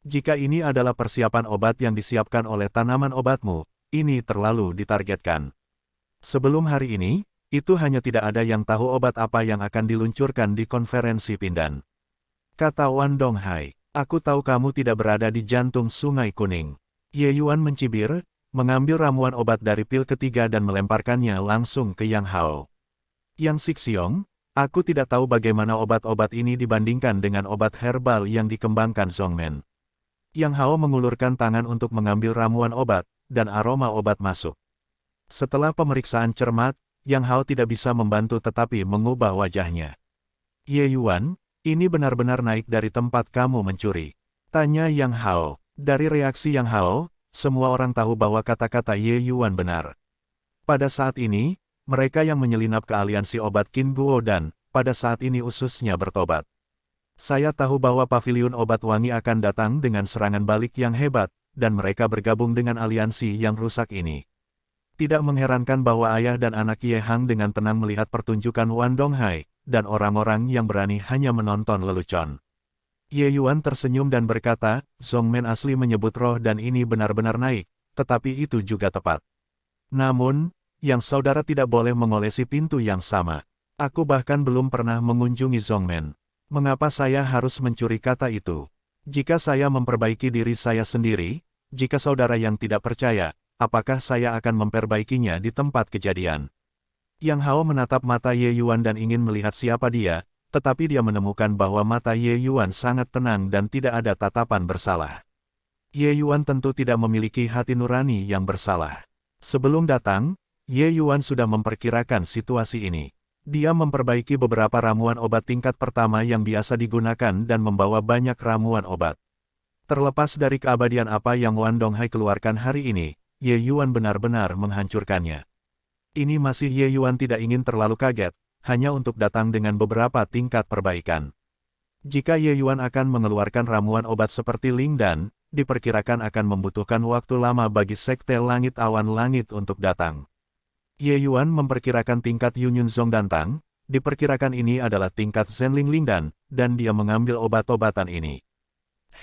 Jika ini adalah persiapan obat yang disiapkan oleh tanaman obatmu, ini terlalu ditargetkan. Sebelum hari ini, itu hanya tidak ada yang tahu obat apa yang akan diluncurkan di konferensi pindan. Kata Wan Donghai, aku tahu kamu tidak berada di jantung Sungai Kuning. Ye Yuan mencibir, mengambil ramuan obat dari pil ketiga dan melemparkannya langsung ke Yang Hao. Yang Sixiong, aku tidak tahu bagaimana obat-obat ini dibandingkan dengan obat herbal yang dikembangkan Zongmen. Yang Hao mengulurkan tangan untuk mengambil ramuan obat, dan aroma obat masuk. Setelah pemeriksaan cermat, Yang Hao tidak bisa membantu tetapi mengubah wajahnya. Ye Yuan, ini benar-benar naik dari tempat kamu mencuri. Tanya Yang Hao. Dari reaksi Yang Hao, semua orang tahu bahwa kata-kata Ye Yuan benar. Pada saat ini, mereka yang menyelinap ke aliansi obat Qin Guo dan, pada saat ini ususnya bertobat. Saya tahu bahwa paviliun obat wangi akan datang dengan serangan balik yang hebat, dan mereka bergabung dengan aliansi yang rusak ini. Tidak mengherankan bahwa ayah dan anak Ye Hang dengan tenang melihat pertunjukan Wan Donghai, dan orang-orang yang berani hanya menonton lelucon. Ye Yuan tersenyum dan berkata, Zongmen asli menyebut roh dan ini benar-benar naik, tetapi itu juga tepat. Namun, yang saudara tidak boleh mengolesi pintu yang sama. Aku bahkan belum pernah mengunjungi Zongmen. Mengapa saya harus mencuri kata itu? Jika saya memperbaiki diri saya sendiri, jika saudara yang tidak percaya, apakah saya akan memperbaikinya di tempat kejadian? Yang Hao menatap mata Ye Yuan dan ingin melihat siapa dia, tetapi dia menemukan bahwa mata Ye Yuan sangat tenang dan tidak ada tatapan bersalah. Ye Yuan tentu tidak memiliki hati nurani yang bersalah. Sebelum datang, Ye Yuan sudah memperkirakan situasi ini. Dia memperbaiki beberapa ramuan obat tingkat pertama yang biasa digunakan dan membawa banyak ramuan obat. Terlepas dari keabadian apa yang Wan Donghai keluarkan hari ini, Ye Yuan benar-benar menghancurkannya. Ini masih Ye Yuan tidak ingin terlalu kaget, hanya untuk datang dengan beberapa tingkat perbaikan. Jika Ye Yuan akan mengeluarkan ramuan obat seperti Lingdan, diperkirakan akan membutuhkan waktu lama bagi Sekte Langit Awan Langit untuk datang. Ye Yuan memperkirakan tingkat Yunyun Zong Dantang, diperkirakan ini adalah tingkat Zenling Lingdan, dan dia mengambil obat-obatan ini.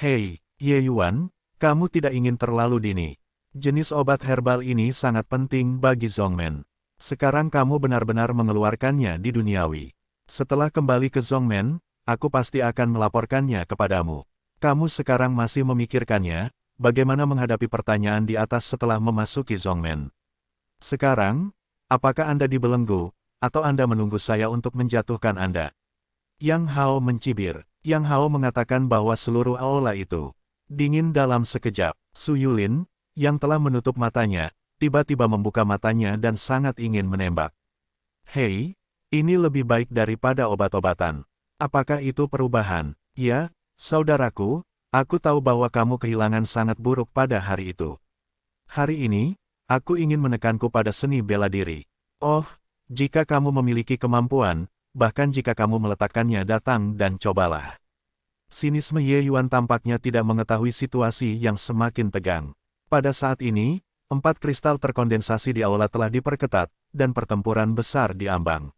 Hei, Ye Yuan, kamu tidak ingin terlalu dini. Jenis obat herbal ini sangat penting bagi Zongmen. Sekarang kamu benar-benar mengeluarkannya di duniawi. Setelah kembali ke Zongmen, aku pasti akan melaporkannya kepadamu. Kamu sekarang masih memikirkannya, bagaimana menghadapi pertanyaan di atas setelah memasuki Zongmen. Sekarang, apakah Anda dibelenggu, atau Anda menunggu saya untuk menjatuhkan Anda? Yang Hao mencibir. Yang Hao mengatakan bahwa seluruh aula itu dingin dalam sekejap. Su Yulin, yang telah menutup matanya, tiba-tiba membuka matanya dan sangat ingin menembak. Hei, ini lebih baik daripada obat-obatan. Apakah itu perubahan? Ya, saudaraku, aku tahu bahwa kamu kehilangan sangat buruk pada hari itu. Hari ini, aku ingin menekanku pada seni bela diri. Oh, jika kamu memiliki kemampuan, bahkan jika kamu meletakkannya datang dan cobalah. Sinisme Ye Yuan tampaknya tidak mengetahui situasi yang semakin tegang. Pada saat ini, 4 kristal terkondensasi di aula telah diperketat, dan pertempuran besar diambang.